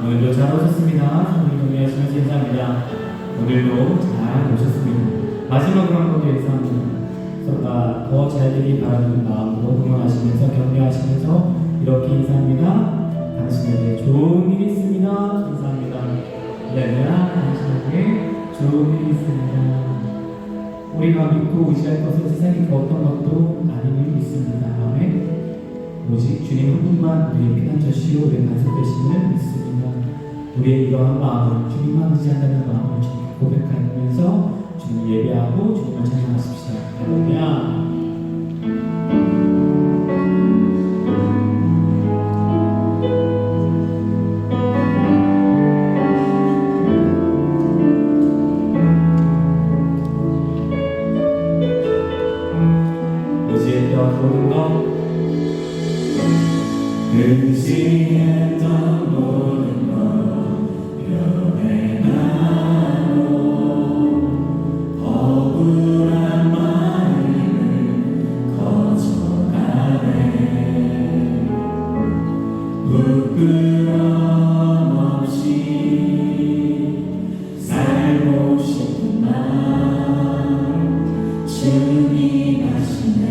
오늘도 잘 오셨습니다. 성도님 동의하시면서 인사합니다. 오늘도 잘 오셨습니다. 마지막으로 한 번 더 인사합니다. 서로가 더 잘 되길 바라는 마음으로 응원하시면서 격려하시면서 이렇게 인사합니다. 당신에게 좋은 일이 있습니다. 인사합니다. 할렐루야. 당신에게 좋은 일이 있습니다. 우리가 믿고 의지할 것은 세상의 그 어떤 것도 아님을 믿습니다. 아멘. 오직 주님 한 분만 우리의 피난처시요 우리의 간섭되심을 믿습니다. 우리의 이러한 마음을 주님만 의지한다는 마음을 주님 고백하면서 주님 예배하고 주님을 찬양하십시오. 할렐루야. 의지했던 모든 것 의지했던 모든 것 변해나고 억울한 마음을 거쳐가네 부끄럼 없이 살고 싶은 마음 주님 아시네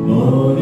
모든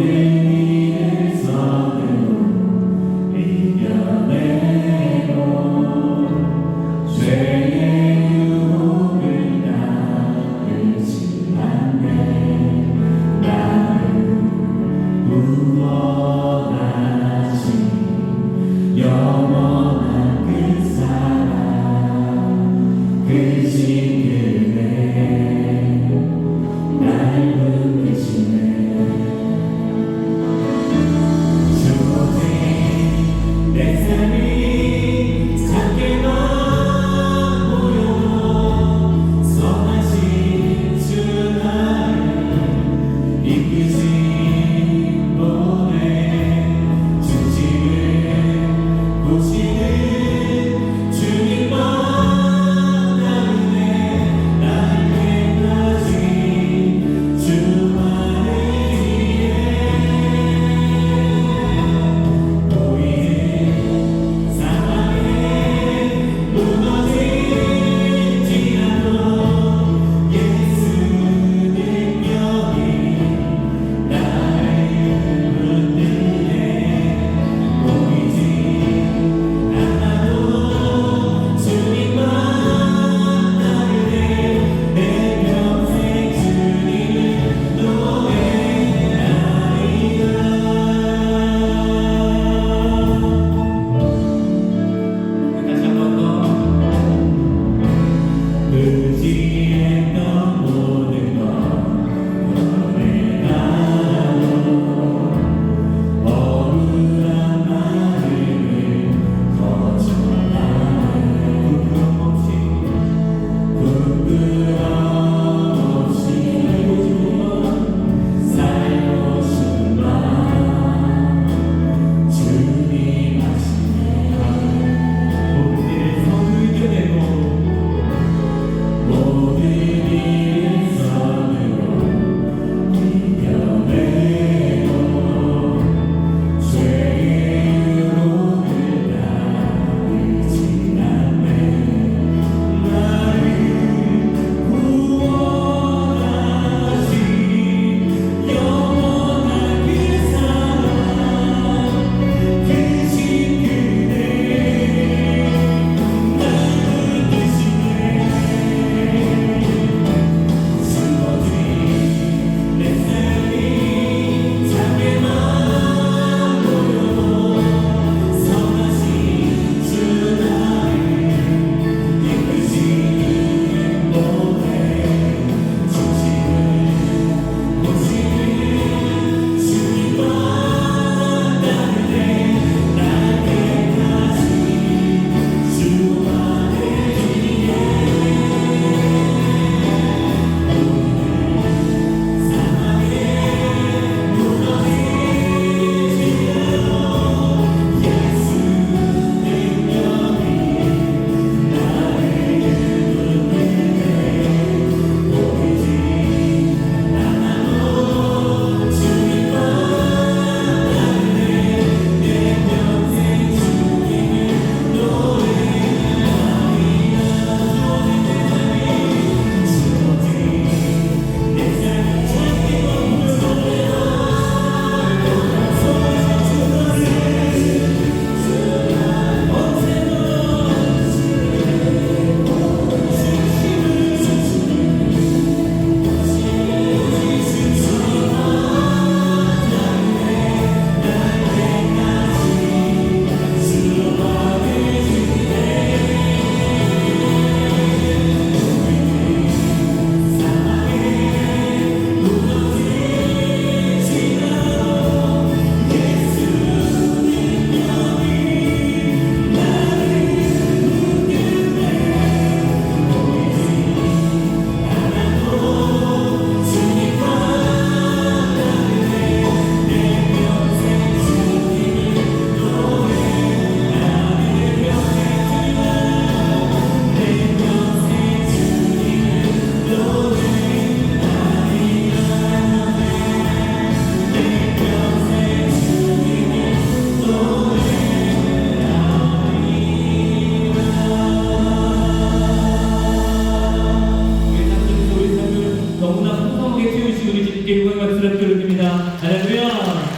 오신 우리 주님께 영광 박수를 드립니다. 할렐루야.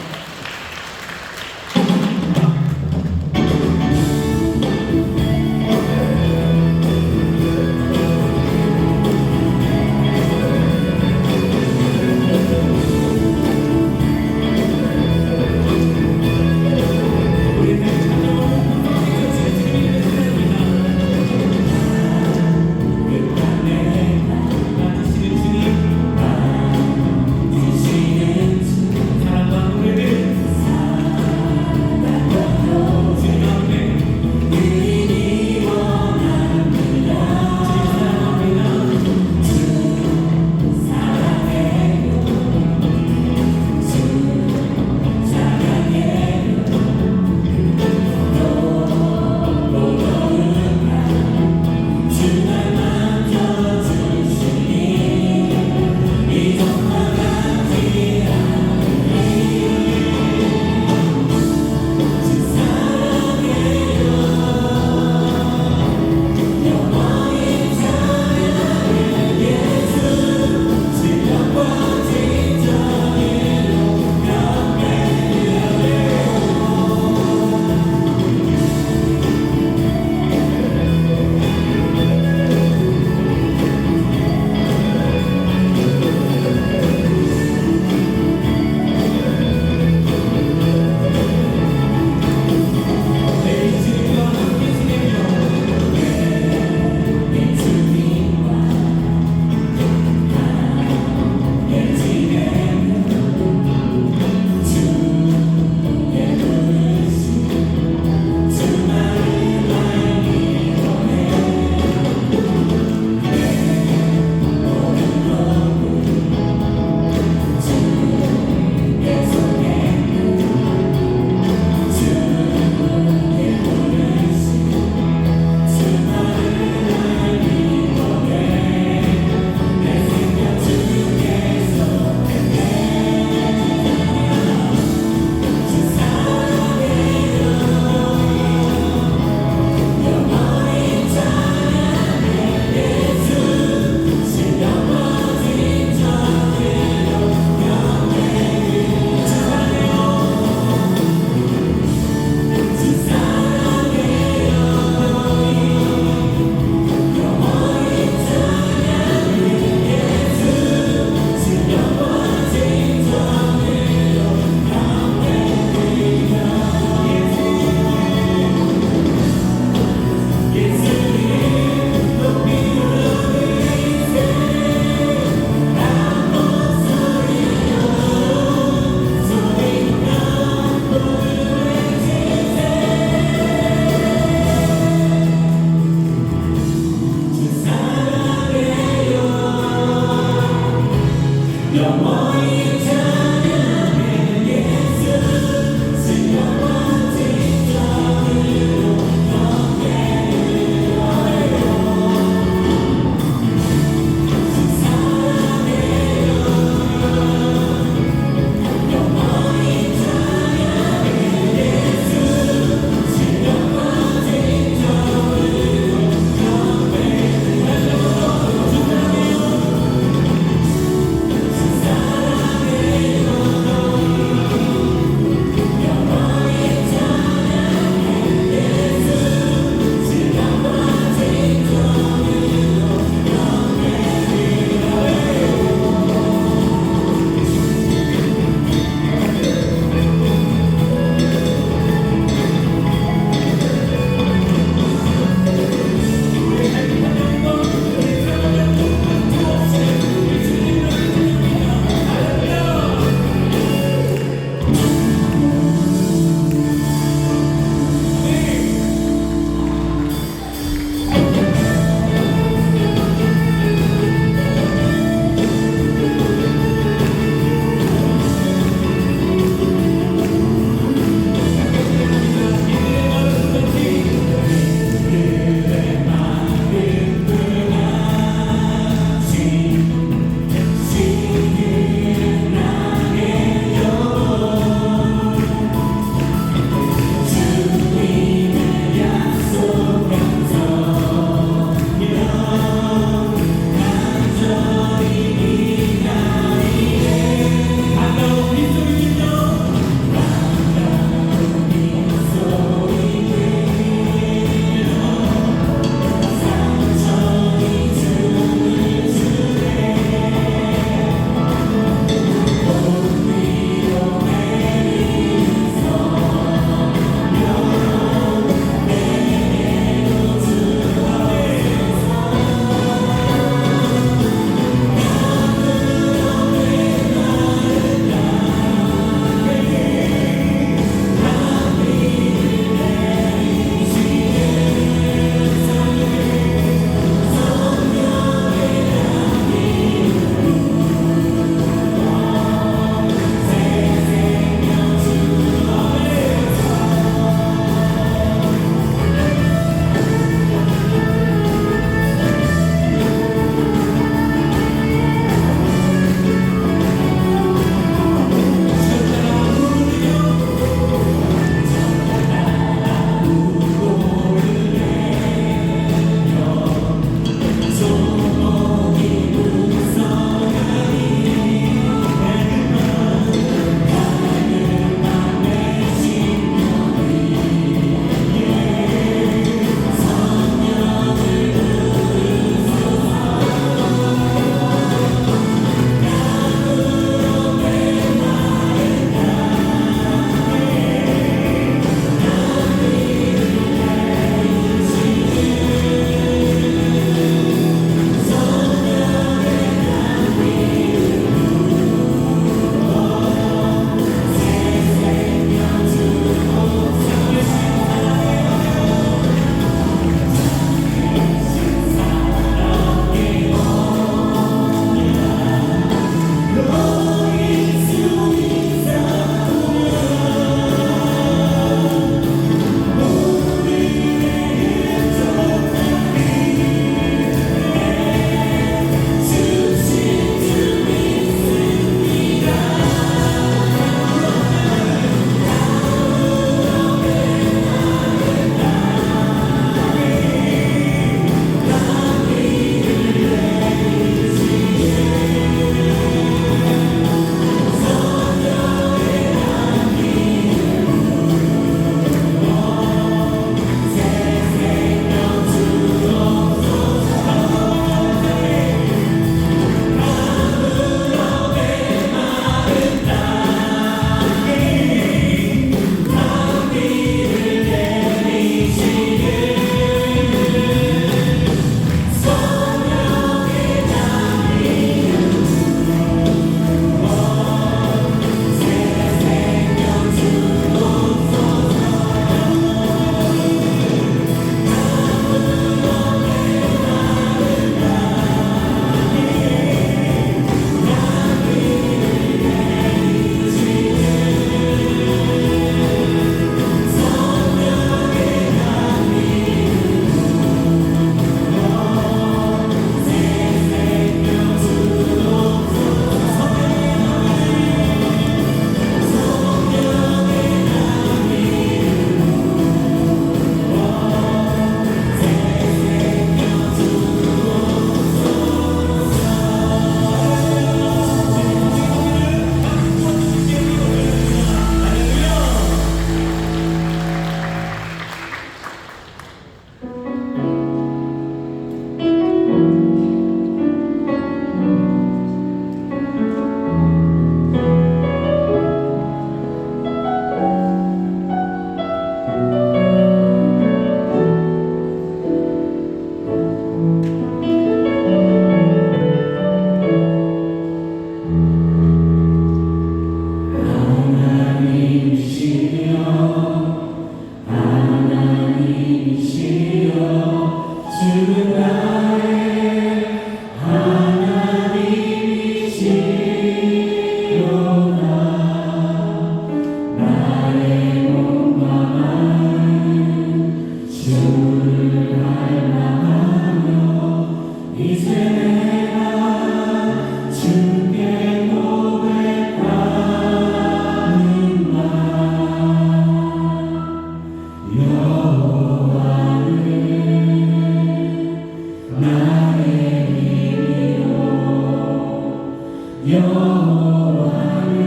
여호와는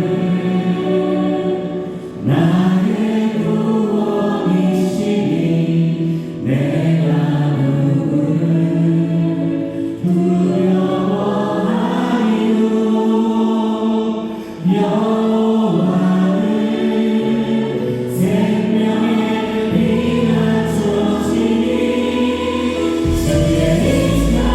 나의 구원이시니 내가 누구를 두려워하리요. 여호와는 생명의 피난처시니 주의 이름으로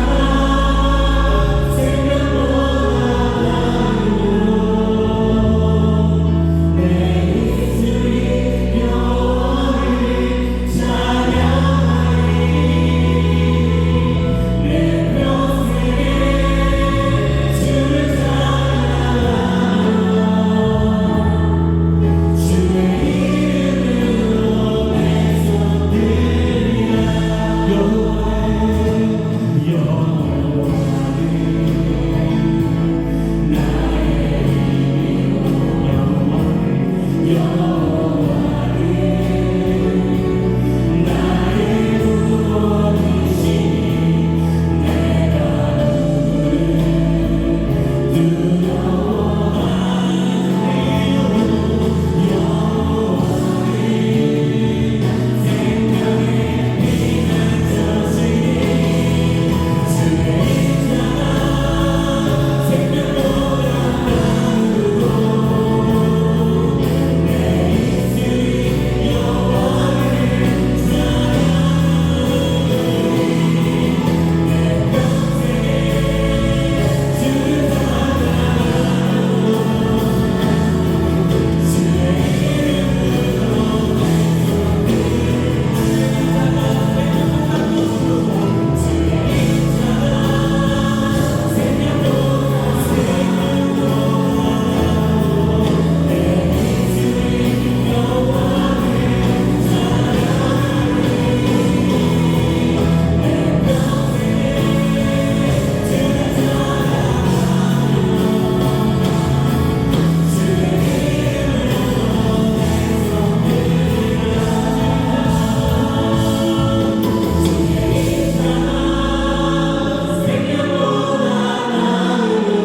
생명보다 나으요.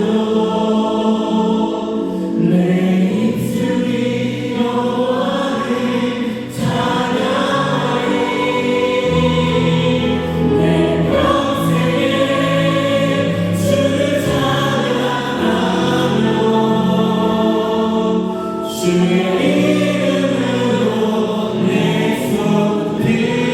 내 입술이 여호와를 찬양하리. 내 평생에 주를 찬양하며 주의 이름으로 내 손 들리라.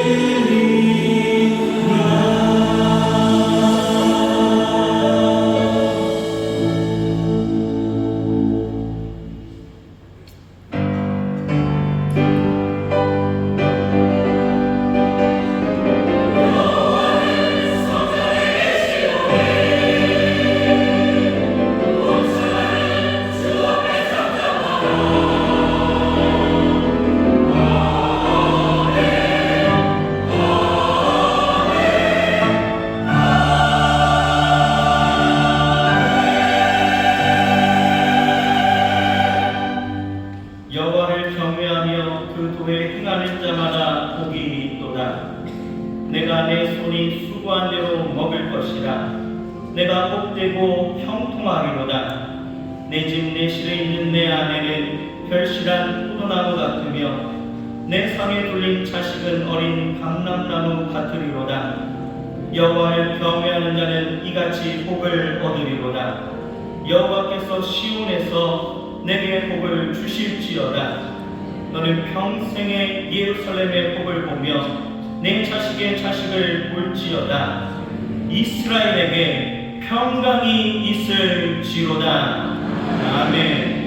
여호와를 경외하며 그 도에 행하는 자마다 복이 있도다. 내가 내 손이 수고한 대로 먹을 것이라. 내가 복되고 형통하리로다. 내 집 내실에 있는 내 아내는 별실한 포도나무 같으며 내 상에 둘린 자식은 어린 감람나무 같으리로다. 여호와를 경외하는 자는 이같이 복을 얻으리로다. 여호와께서 시온에서 내게 복을 주실지어다. 너는 평생에 예루살렘의 복을 보며 내 자식의 자식을 볼지어다. 이스라엘에게 평강이 있을지로다. 아멘.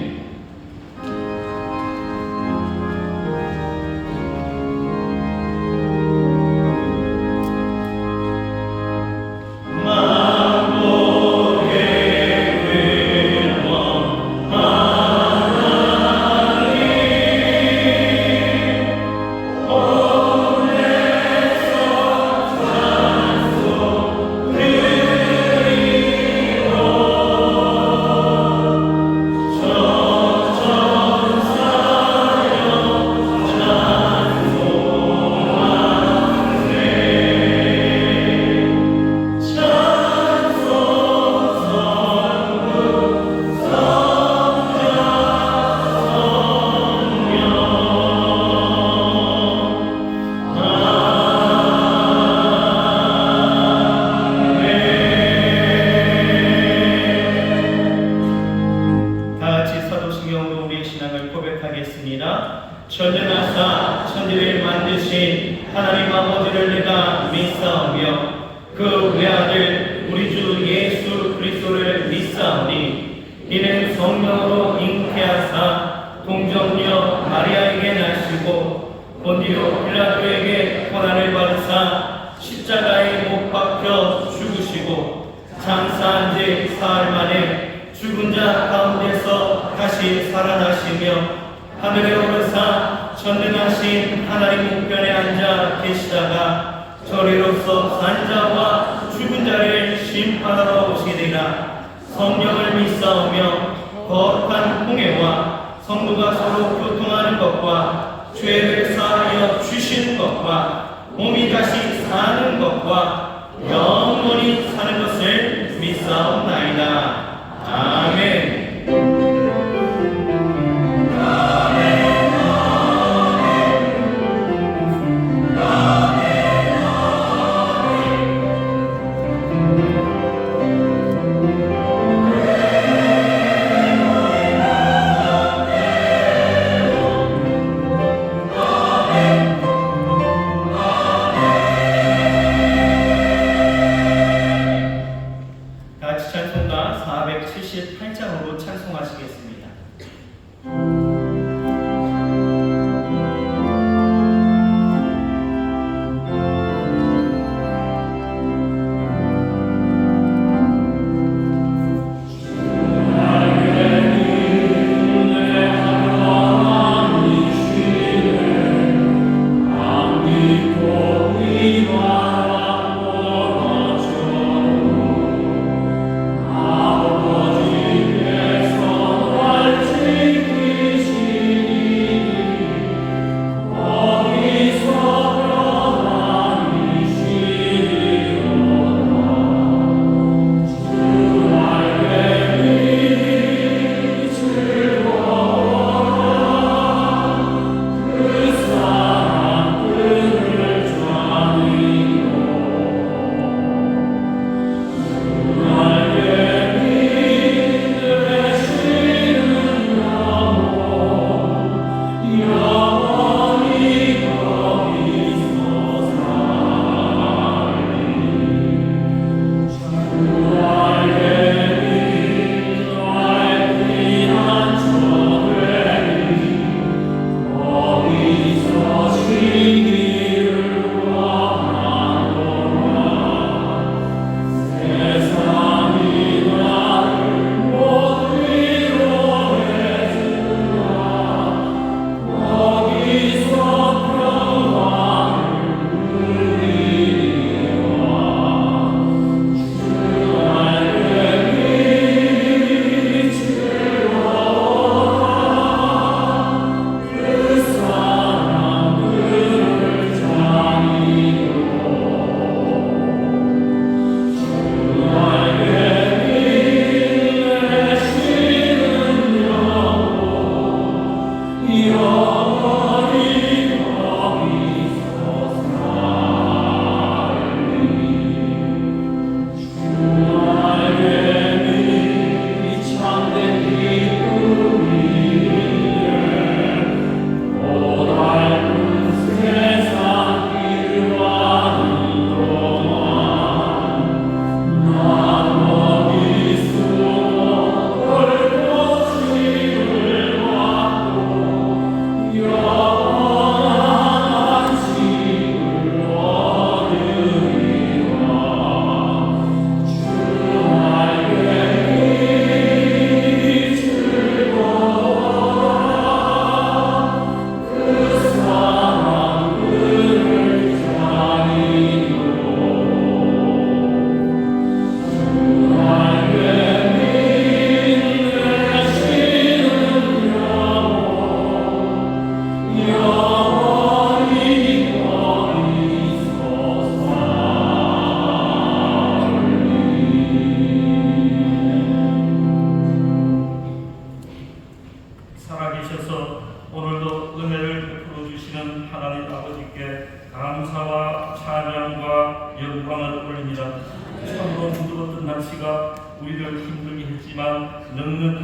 저 읽겠습니다. 전능하사 천지를 만드신 하나님 아버지를 내가 믿사오며 그 외아들 우리 주 예수 그리스도를 믿사오니 이는 성령으로 잉태하사 동정녀 마리아에게 나시고 본디오 빌라도에게 고난을 받으사 십자가에 못 박혀 죽으시고 장사한 지 사흘 만에 죽은 자 가운데서 다시 살아나시며 하늘에 오르사 전능하신 하나님 우편에 앉아 계시다가 저리로서 산 자와 죽은 자를 심판하러 오시리라. 성령을 믿사오며 거룩한 공예와 성도가 서로 교통하는 것과 죄를 사하여 주시는 것과 몸이 다시 사는 것과 영원히 사는 것을 믿사옵나이다. 아멘. 같이 찬송가 478장으로 찬송하시겠습니다. 아버지께서 날 지키시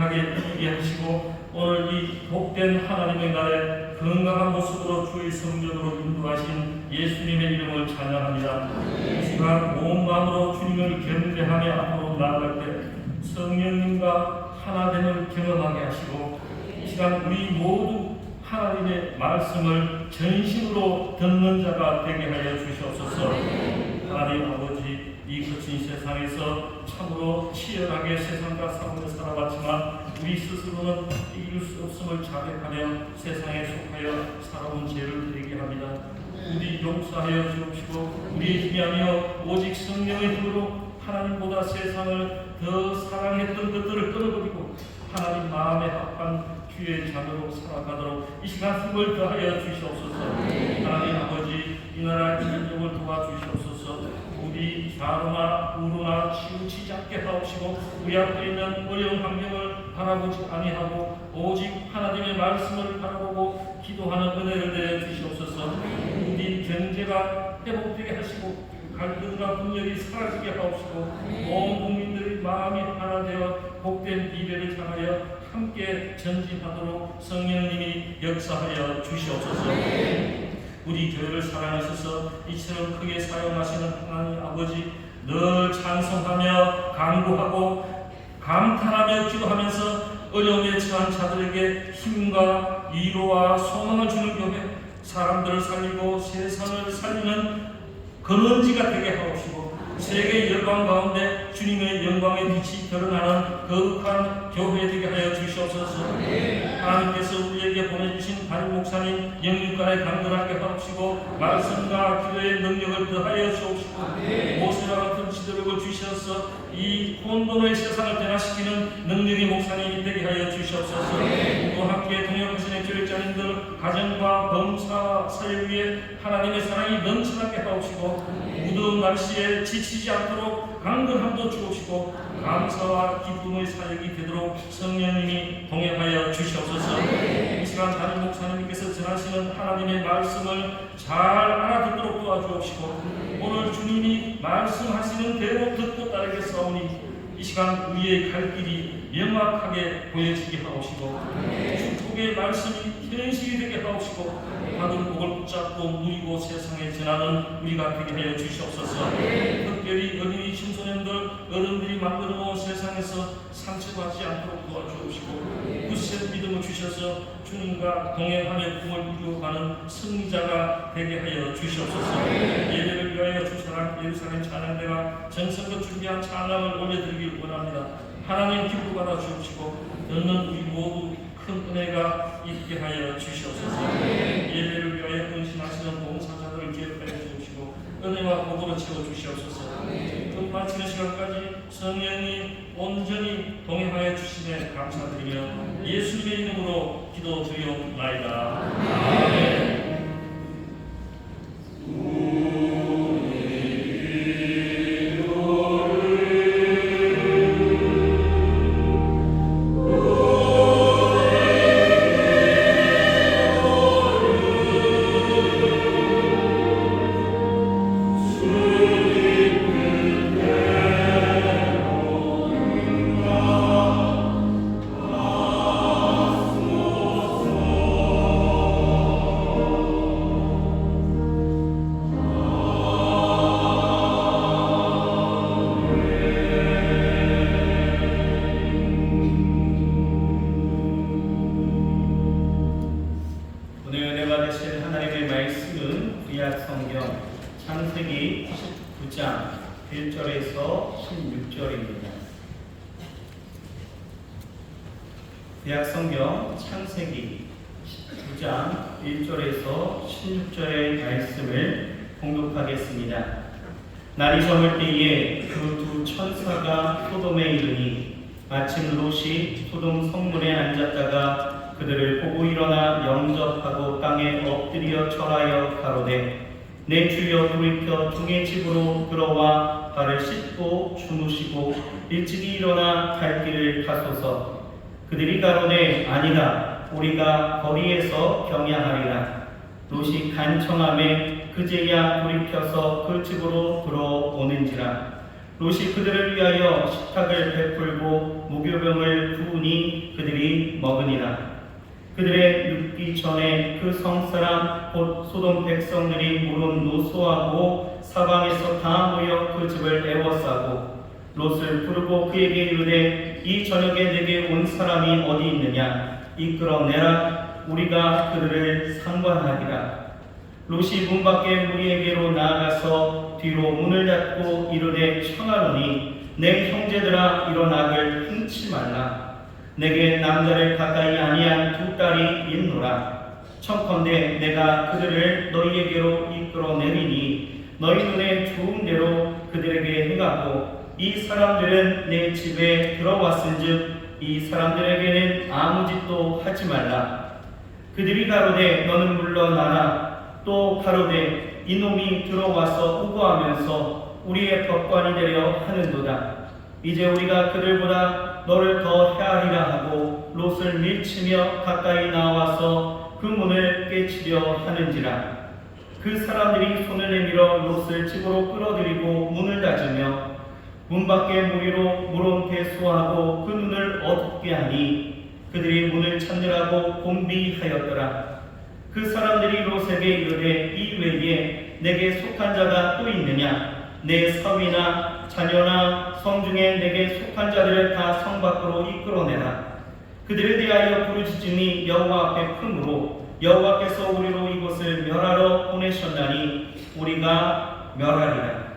행하게 이기게 하시고 오늘 이 복된 하나님의 날에 건강한 모습으로 주의 성전으로 인도하신 예수님의 이름을 찬양합니다. 이 시간 온 마음으로 주님을 경배하며 앞으로 나아갈 때 성령님과 하나됨을 경험하게 하시고 이 시간 우리 모두 하나님의 말씀을 전심으로 듣는 자가 되게 하여 주시옵소서. 하나님 아버지, 이 거친 세상에서 참으로 치열하게 세상과 싸우며 살아왔지만 우리 스스로는 이길 수 없음을 자백하며 세상에 속하여 살아온 죄를 회개합니다. 우리 용서하여 주옵시고 우리의 힘이 아니여 오직 성령의 힘으로 하나님보다 세상을 더 사랑했던 것들을 끊어버리고 하나님 마음에 합한 주의 자녀로 살아가도록 이 시간 힘을 더하여 주시옵소서. 하나님 아버지, 이 나라의 민족을 도와주시옵소서. 우리 좌로나 우로나 치우치지 않게 하옵시고 우리 앞에 있는 어려운 환경을 바라보지 아니하고 오직 하나님의 말씀을 바라보고 기도하는 은혜를 내려 주시옵소서. 우리 경제가 회복되게 하시고 갈등과 분열이 사라지게 하옵시고 온 국민들의 마음이 하나 되어 복된 미래를 향하여 함께 전진하도록 성령님이 역사하여 주시옵소서. 우리 교회를 사랑하셔서 이처럼 크게 사용하시는 하나님 아버지, 늘 찬송하며 간구하고 감탄하며 기도하면서 어려움에 처한 자들에게 힘과 위로와 소망을 주는 교회, 사람들을 살리고 세상을 살리는 근원지가 되게 하옵시고 세계 열방 가운데 주님의 영광의 빛이 드러나는 거룩한 교회 되게 하여 주시옵소서. 하나님께서 우리에게 보내주신 담임 목사님 영육간에 강건하게 하옵시고 말씀과 기도의 능력을 더하여 주옵시고 모세와 같은 지도력을 주셔서 이 혼돈의 세상을 변화시키는 능력의 목사님이 되게 하여 주시옵소서. 또 함께 동역하시는 교육자님들 가정과 범사와 사회 위에 하나님의 사랑이 넘쳐나게 하옵시고 무더운 날씨에 지치지 않도록 강건함도 주옵시고 감사와 기쁨의 사역이 되도록 성령님이 동행하여 주시옵소서. 이 시간 담임 목사님께서 전하시는 하나님의 말씀을 잘 알아듣도록 도와주옵시고 오늘 주님이 말씀하시는 대로 듣고 따르겠사오니 이 시간 우리의 갈 길이 명확하게 보여지게 하옵시고 축복의 말씀이 현실이 되게 하옵시고 받은 복을 붙잡고 누리고 세상에 전하는 우리가 되게 하여 주시옵소서. 특별히 어린이 청소년들 어른들이 만들어 놓은 세상에서 상처받지 않도록 도와주옵시고 굳센 믿음을 주셔서 주님과 동행하며 꿈을 이루어가는 승리자가 되게 하여 주시옵소서. 예배를 위하여 주사랑 예루살렘 찬양대가 정성껏 준비한 찬양을 올려드리길 원합니다. 하나님 기쁘 받아 주옵시고 듣는 우리 모두 큰 은혜가 있게 하여 주시옵소서. 예배를 위하여 헌신하시는 봉사자들을 기억하여 주옵시고 은혜와 복으로 채워 주시옵소서. 금 마치는 시간까지 성령이 온전히 동행하여 주시네 감사드리며 예수님의 이름으로 기도드리옵나이다. 아멘. 창세기 19장 1절에서 16절입니다. 구약성경 창세기 19장 1절에서 16절의 말씀을 봉독하겠습니다. 날이 저물 때에 그 두 천사가 소돔에 이르니 마침 롯이 소돔 성문에 앉았다가 그들을 보고 일어나 영접하고 땅에 엎드려 절하여 가로되 내 주여 돌이켜 중의 집으로 들어와 발을 씻고 주무시고 일찍이 일어나 갈 길을 가소서. 그들이 가로되 아니라 우리가 거리에서 경야하리라. 롯이 간청하매 그제야 돌이켜서 그 집으로 들어오는지라. 롯이 그들을 위하여 식탁을 베풀고 무교병을 부으니 그들이 먹으니라. 그들의 눕기 전에 그 성사람 곧 소돔 백성들이 물은 노소하고 사방에서 다 모여 그 집을 에워싸고 롯을 부르고 그에게 이르되 이 저녁에 내게 온 사람이 어디 있느냐 이끌어내라 우리가 그들을 상관하리라. 롯이 문 밖에 무리에게로 나아가서 뒤로 문을 닫고 이르되 청하노니 내 형제들아 일어나길 흥치 말라. 내게 남자를 가까이 아니한 두 딸이 있노라. 청컨대 내가 그들을 너희에게로 이끌어내리니 너희 눈에 좋은 대로 그들에게 행하고 이 사람들은 내 집에 들어왔은즉 이 사람들에게는 아무 짓도 하지 말라. 그들이 가로되 너는 물러나라. 또 가로되 이놈이 들어와서 우거하면서 우리의 법관이 되려 하는도다. 이제 우리가 그들보다 너를 더 헤아리라 하고 롯을 밀치며 가까이 나와서 그 문을 깨치려 하는지라. 그 사람들이 손을 내밀어 롯을 집으로 끌어들이고 문을 닫으며 문 밖에 무리로 물은 대수하고 그 눈을 어둡게 하니 그들이 문을 찾느라고 곤비하였더라. 그 사람들이 롯에게 이르되 이 외에 내게 속한 자가 또 있느냐? 내 섬이나 자녀나 성 중에 내게 속한 자들을 다 성 밖으로 이끌어내라. 그들에 대하여 부르짖음이 여호와 앞에 크므로 여호와께서 우리로 이곳을 멸하러 보내셨나니 우리가 멸하리라.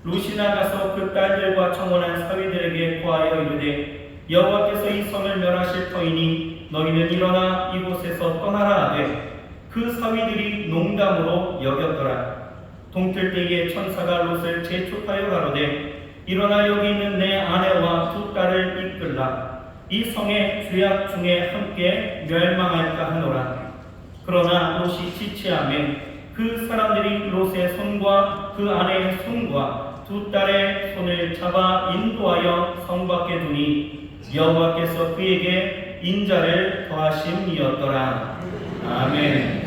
롯이 나가서 그 딸들과 청혼한 사위들에게 고하여 이르되 여호와께서 이 성을 멸하실 터이니 너희는 일어나 이곳에서 떠나라 하되 그 사위들이 농담으로 여겼더라. 동틀 때에 천사가 롯을 재촉하여 가로되 일어나 여기 있는 내 아내와 두 딸을 이끌라. 이 성의 죄악 중에 함께 멸망할까 하노라. 그러나 롯이 지체하매 그 사람들이 롯의 손과 그 아내의 손과 두 딸의 손을 잡아 인도하여 성 밖에 두니 여호와께서 그에게 인자를 더하심이었더라. 아멘.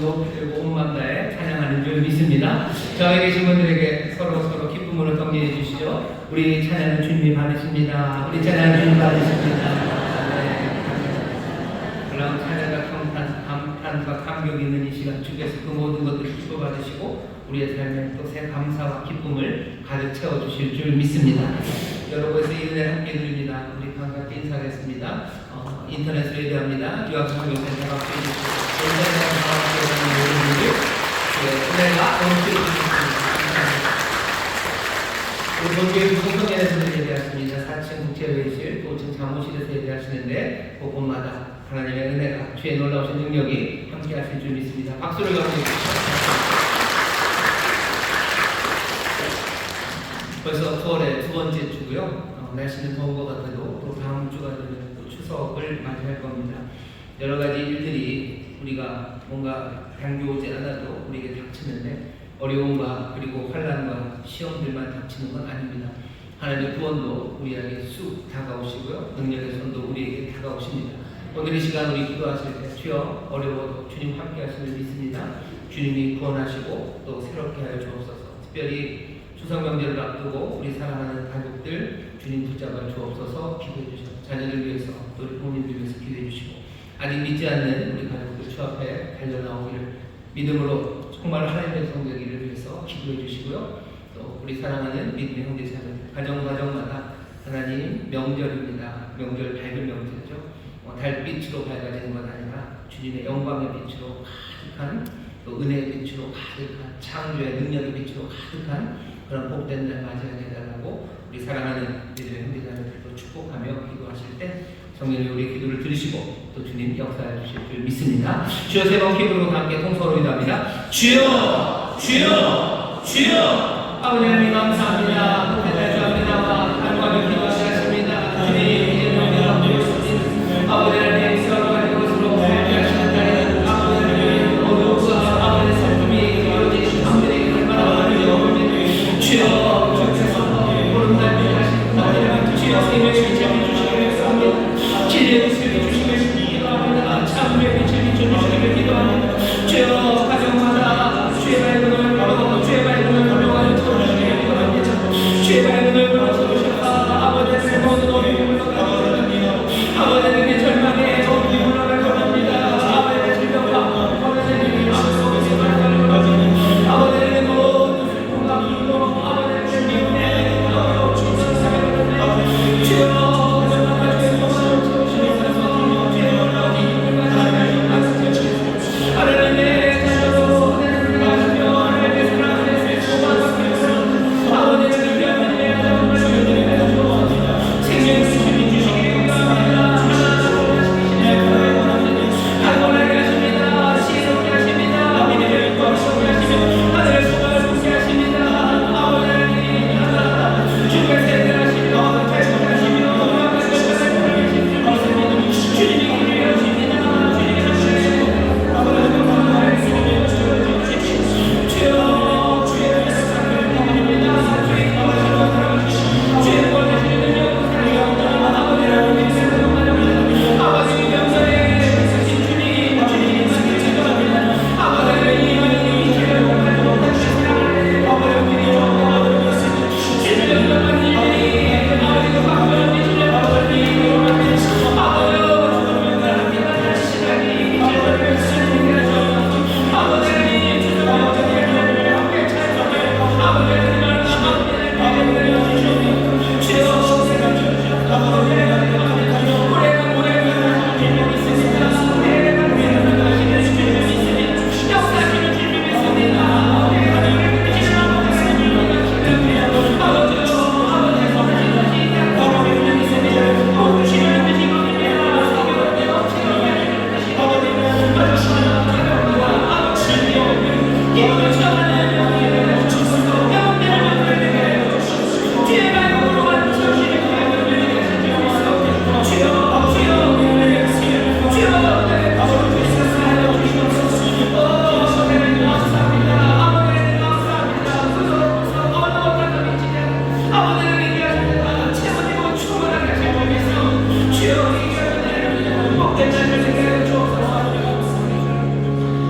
높이 들고 온 마음 다해 찬양하는 줄 믿습니다. 저에 계신 분들에게 서로 기쁨으로 격려해 주시죠. 우리 찬양은 주님이 받으십니다. 우리 찬양은 주님이 받으십니다. 그럼 찬양과 감탄과 감격이 있는 이 시간 주께서 그 모든 것들을 축복받으시고 우리의 삶에 또 새 감사와 기쁨을 가득 채워주실 줄 믿습니다. 여러분께서 이 은혜를 함께 누립니다. 우리 반갑게 인사하겠습니다. 인터넷으로 예배합니다. 유학선교센터 박수 해주시고 인터넷으로 박수 해주시는 모든 분들 은혜가 넘치겠습니다. 우리 본교회 구성성연에서도 예배하십니다. 4층 국제회의실, 5층 사무실에서 예배하시는데 곳곳마다 하나님의 은혜가 주의 놀라우신 능력이 함께 하실 줄 믿습니다. 박수를 격려해 주시죠. 벌써 9월의 두 번째 주고요. 날씨는 더운 것 같아도 또 다음 주가 되면 또 추석을 맞이할 겁니다. 여러 가지 일들이 우리가 뭔가 당겨오지 않아도 우리에게 닥치는데 어려움과 그리고 환난과 시험들만 닥치는 건 아닙니다. 하나님의 구원도 우리에게 쑥 다가오시고요. 능력의 손도 우리에게 다가오십니다. 오늘 이 시간 우리 기도하실 때 주여 어려워도 주님 함께 하심을 믿습니다. 주님이 구원하시고 또 새롭게 하여 주옵소서. 특별히 추석 명절을 앞두고 우리 사랑하는 가족들 주님 붙잡아 주옵소서. 기도해 주시고 자녀를 위해서 또 우리 부모님들 위해서 기도해 주시고 아직 믿지 않는 우리 가족들 주 앞에 달려나오기를 믿음으로 정말 하나님의 성되기를 위해서 기도해 주시고요. 또 우리 사랑하는 믿음의 형제자매들 가정마다 하나님 명절입니다. 명절 밝은 명절이죠. 달빛으로 밝아지는 건 아니라 주님의 영광의 빛으로 가득한 또 은혜의 빛으로 가득한 창조의 능력의 빛으로 가득한 그런 복된 날 맞이하게 해달라고 우리 사랑하는 믿음의 형제자매들도 축복하며 기도하실 때 성령이 우리의 기도를 들으시고 또 주님 역사해 주실 줄 믿습니다. 주여 세 번 기도로 함께 통성으로 기도합니다. 주여 주여 주여 아버지 하나님 감사합니다. 복된 주 앞에 나와 간과하며 기도하시겠습니다. 주님 이제 명령하고 있습니다. 아버지 하나님 서로가 이것으로 회개하시는 날에는 아버지 하나님 어두움과 아버지의 슬픔이 이루어진 아버지에게 얼마나 많은지 주여 주께서 보름달 빛하신 아버지 주여 생명의 빛을 비추시기를 기도합니다. 진리의 빛을 비추시기를 기도합니다. 참음의 빛을 비춰주시기를 기도합니다. 주여 가정마다 주의 밝음을 걸어 주의 밝음을 걸어가는 도와주시기를 기도합니다. 주의 밝음을 걸어주셔서 아버지의 모든 어려움을 걸어갑니다. 아버지에게 절망의 어둠이 올라갈 겁니다. 아버지의 질병과 아버지의 앞속에서 말하는 겁니다. 아버지의 모든 슬픔과 분노 아버지의 주님의 어려움 주셔서 주여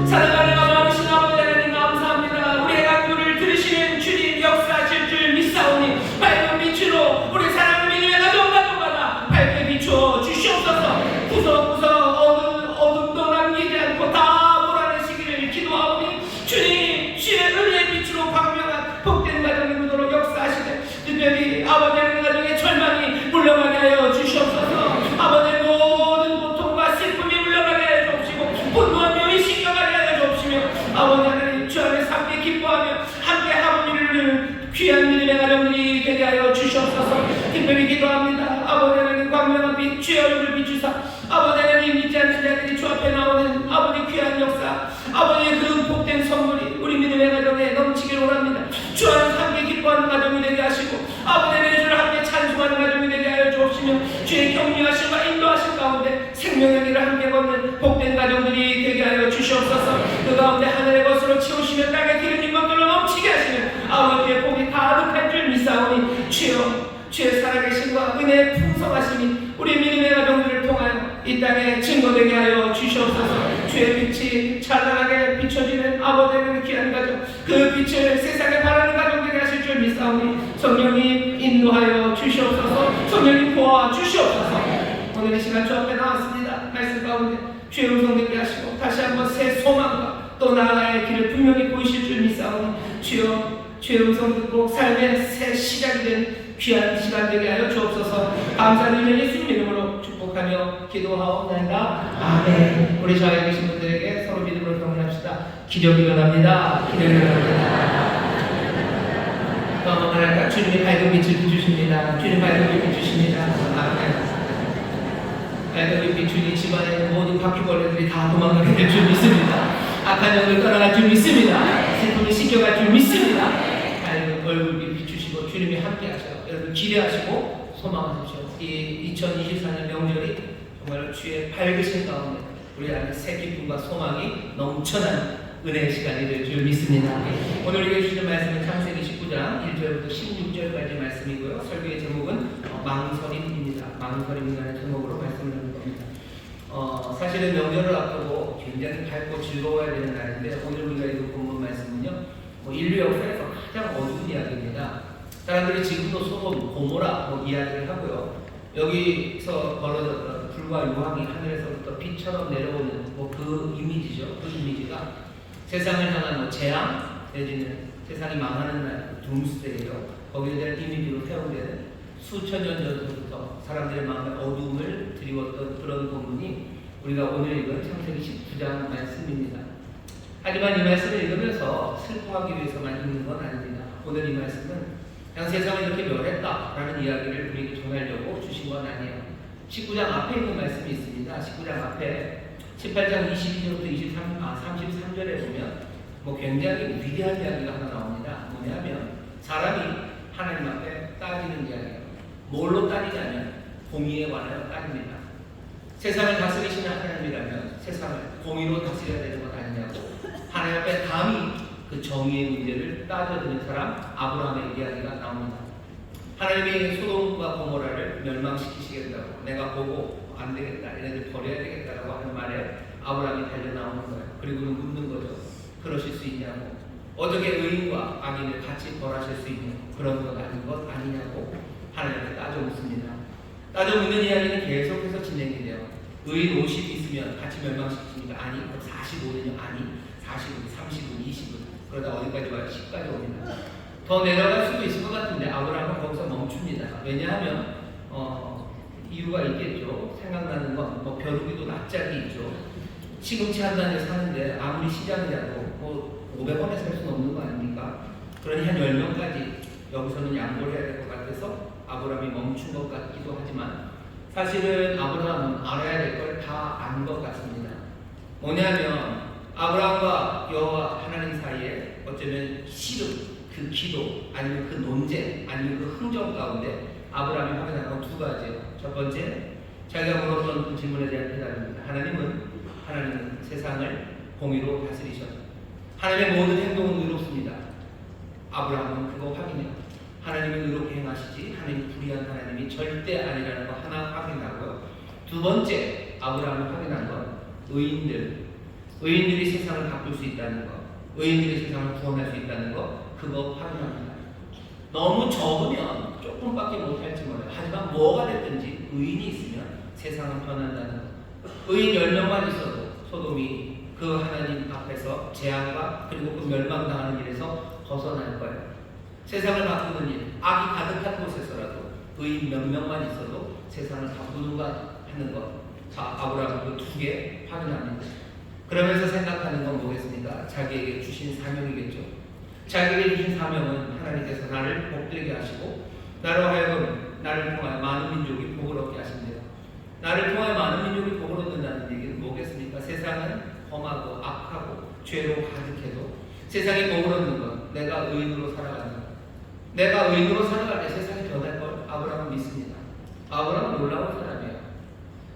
사랑하는 귀한 믿음의 가정들이 되게 하여 주시옵소서. 특별히 기도합니다. 아버지 하나님 광명한 빛 주의 얼굴을 비추사 아버지 하나님 믿지 않는 자들이 주 앞에 나오는 아버지 귀한 역사, 아버지의 그 복된 선물이 우리 믿음의 가정에 넘치길 원합니다. 주 안에서 함께 기뻐하는 가정이 되게 하시고 아버지 하나님 주를 함께 찬송하는 가정이 되게 하여 주옵시며 주의 격려하심과 인도하심 가운데 생명의 길을 함께 걷는 복된 가정들이 되게 하여 주시옵소서. 그 가운데 하늘의 것으로 채우시며 땅에 기름진 것들로 넘치게 하시며 아버지의 복이 가득할 줄 믿사오니 주여 주의 살아계심과 은혜의 풍성하심이 우리 믿음의 가정들을 통하여 이 땅에 증거되게 하여 주시옵소서. 주의 빛이 찬란하게 비춰지는 아버지의 귀한 가정, 그 빛을 세상에 바라는 가정들이 하실 줄 믿사오니 성령님 인도하여 주시옵소서. 성령님 도와 주시옵소서. 오늘 이 시간 주 앞에 나왔습니다. 말씀 가운데 주의 음성 듣게 하시고 다시 한번 새 소망과 또 나아가의 길을 분명히 보이실 줄 믿사오니 주여 주의 음성 듣고 삶의 새 시작이 된 귀한 시간 되게 하여 주옵소서. 감사드리며 예수님 이름으로 축복하며 기도하옵나이다. 아멘. 우리 좌우에 계신 분들에게 서로 믿음으로 경험합시다. 기적이 일어납니다. 기적이 일어납니다. 또 한번 말할까? 주님이 밝은 빛을 비추십니다. 주님 밝은 빛을 비추십니다. 아멘. 밝은 빛 비추니 집안에 있는 모든 바퀴벌레들이 다 도망가게 될 줄 믿습니다. 악한 영을 떠나갈 줄 믿습니다. 슬픔이 씻겨갈 줄 믿습니다. 밝은 얼굴 비추시고 주님이 함께 하셔. 여러분 기대하시고 소망하십시오. 이 2024년 명절이 정말 주의 밝으신 가운데 우리 안에 새 기쁨과 소망이 넘쳐나는 은혜의 시간이 될 줄 믿습니다. 오늘 우리에게 주시는 말씀은 창세기 19장 1절부터 16절까지 말씀이고요. 설교의 제목은 망설임입니다. 망설임이라는 제목으로 말씀을 나눌 겁니다. 사실은 명절을 앞두고 굉장히 밝고 즐거워야 되는 날인데 오늘 우리가 읽은 본문 말씀은요, 인류 역사에서 가장 어두운 이야기입니다. 사람들이 지금도 소돔, 고모라 이야기를 하고요. 여기서 벌어졌던 불과 유황이 하늘에서부터 빛처럼 내려오는 그 이미지죠. 그 이미지가 세상을 향한 재앙 내지는 세상이 망하는 날 둠스데이요. 거기에 대한 이미지로 사용되는 수천 년 전부터 사람들의 마음에 어둠을 드리웠던 그런 본문이 우리가 오늘 읽은 창세기 19장 말씀입니다. 하지만 이 말씀을 읽으면서 슬퍼하기 위해서만 읽는 건 아닙니다. 오늘 이 말씀은 그냥 세상을 이렇게 멸했다라는 이야기를 우리에게 전하려고 주신 건 아니에요. 19장 앞에 있는 말씀이 있습니다. 19장 앞에 18장 22절부터 33절에 보면 굉장히 위대한 이야기가 하나 나옵니다. 뭐냐면 사람이 하나님 앞에 따지는 이야기예요. 뭘로 따지냐면 공의에 관하여 따집니다. 세상을 다스리시는 하나님이라면 세상을 공의로 다스려야 되는 것 아니냐고 하나님 앞에 감히 그 정의의 문제를 따져드는 사람 아브라함의 이야기가 나옵니다. 하나님이 소돔과 고모라를 멸망시키시겠다고 내가 보고 안 되겠다, 얘네들 버려야 되겠다라고 하는 말에 아브라함이 달려 나오는 거예요. 그리고는 묻는 거죠. 그러실 수 있냐고. 어떻게 의인과 악인을 같이 벌하실 수 있냐. 그런 것 아닌 것 아니냐고 하나님께 따져 묻습니다. 따져 묻는 이야기는 계속해서 진행이 돼요. 의인 50이 있으면 같이 멸망시키니까 아니, 45년이요 아니, 40분, 30분, 20분 그러다 어디까지 와요? 10까지 옵니다. 더 내려갈 수도 있을 것 같은데 아브라함은 거기서 멈춥니다. 왜냐하면 이유가 있겠죠. 생각나는 건 벼룩이도 납작이 있죠. 시금치 한 단에 사는데 아무리 시장이라도 500원에 살 수는 없는 거 아닙니까? 그러니 한 10명까지 여기서는 양보를 해야 될 것 같아서 아브라함이 멈춘 것 같기도 하지만 사실은 아브라함은 알아야 될 걸 다 안 것 같습니다. 뭐냐면 아브라함과 여호와 하나님 사이에 어쩌면 씨름, 그 기도, 아니면 그 논쟁, 아니면 그 흥정 가운데 아브라함이 확인한 건 두 가지예요. 첫 번째, 자기가 물었던 그 질문에 대한 대답입니다. 하나님은 세상을 공의로 다스리셨다. 하나님의 모든 행동은 의롭습니다. 아브라함은 그거 확인해요. 하나님은 의롭게 행하시지 하나님 불의한 하나님이 절대 아니라는 거 하나 확인하고요. 두 번째, 아브라함이 확인한 건 의인들이 세상을 바꿀 수 있다는 것, 의인들이 세상을 구원할 수 있다는 것, 그거 확인합니다. 너무 적으면 조금밖에 못할지 몰라요. 하지만 뭐가 됐든지 의인이 있으면 세상은 변한다는 것. 의인 10명만 있어도 소돔이 그 하나님 앞에서 재앙과 그리고 그 멸망당하는 일에서 벗어날 거예요. 세상을 바꾸는 일, 악이 가득한 곳에서라도 의인 몇 명만 있어도 세상을 바꾸는가 하는 것. 자, 아브라함은 그 두 개 확인합니다. 그러면서 생각하는 건 뭐겠습니까? 자기에게 주신 사명이겠죠. 자기에게 주신 사명은 하나님께서 나를 복되게 하시고 나로 하여금 나를 통하여 많은 민족이 복을 얻게 하신대요. 나를 통하여 많은 민족이 복을 얻는다는 얘기는 뭐겠습니까? 세상은 험하고 악하고 죄로 가득해도 세상에 복을 얻는 건 내가 의인으로 살아가는 것. 내가 의인으로 살아갈 때 세상이 변할 걸 아브라함은 믿습니다. 아브라함은 놀라운 사람이에요.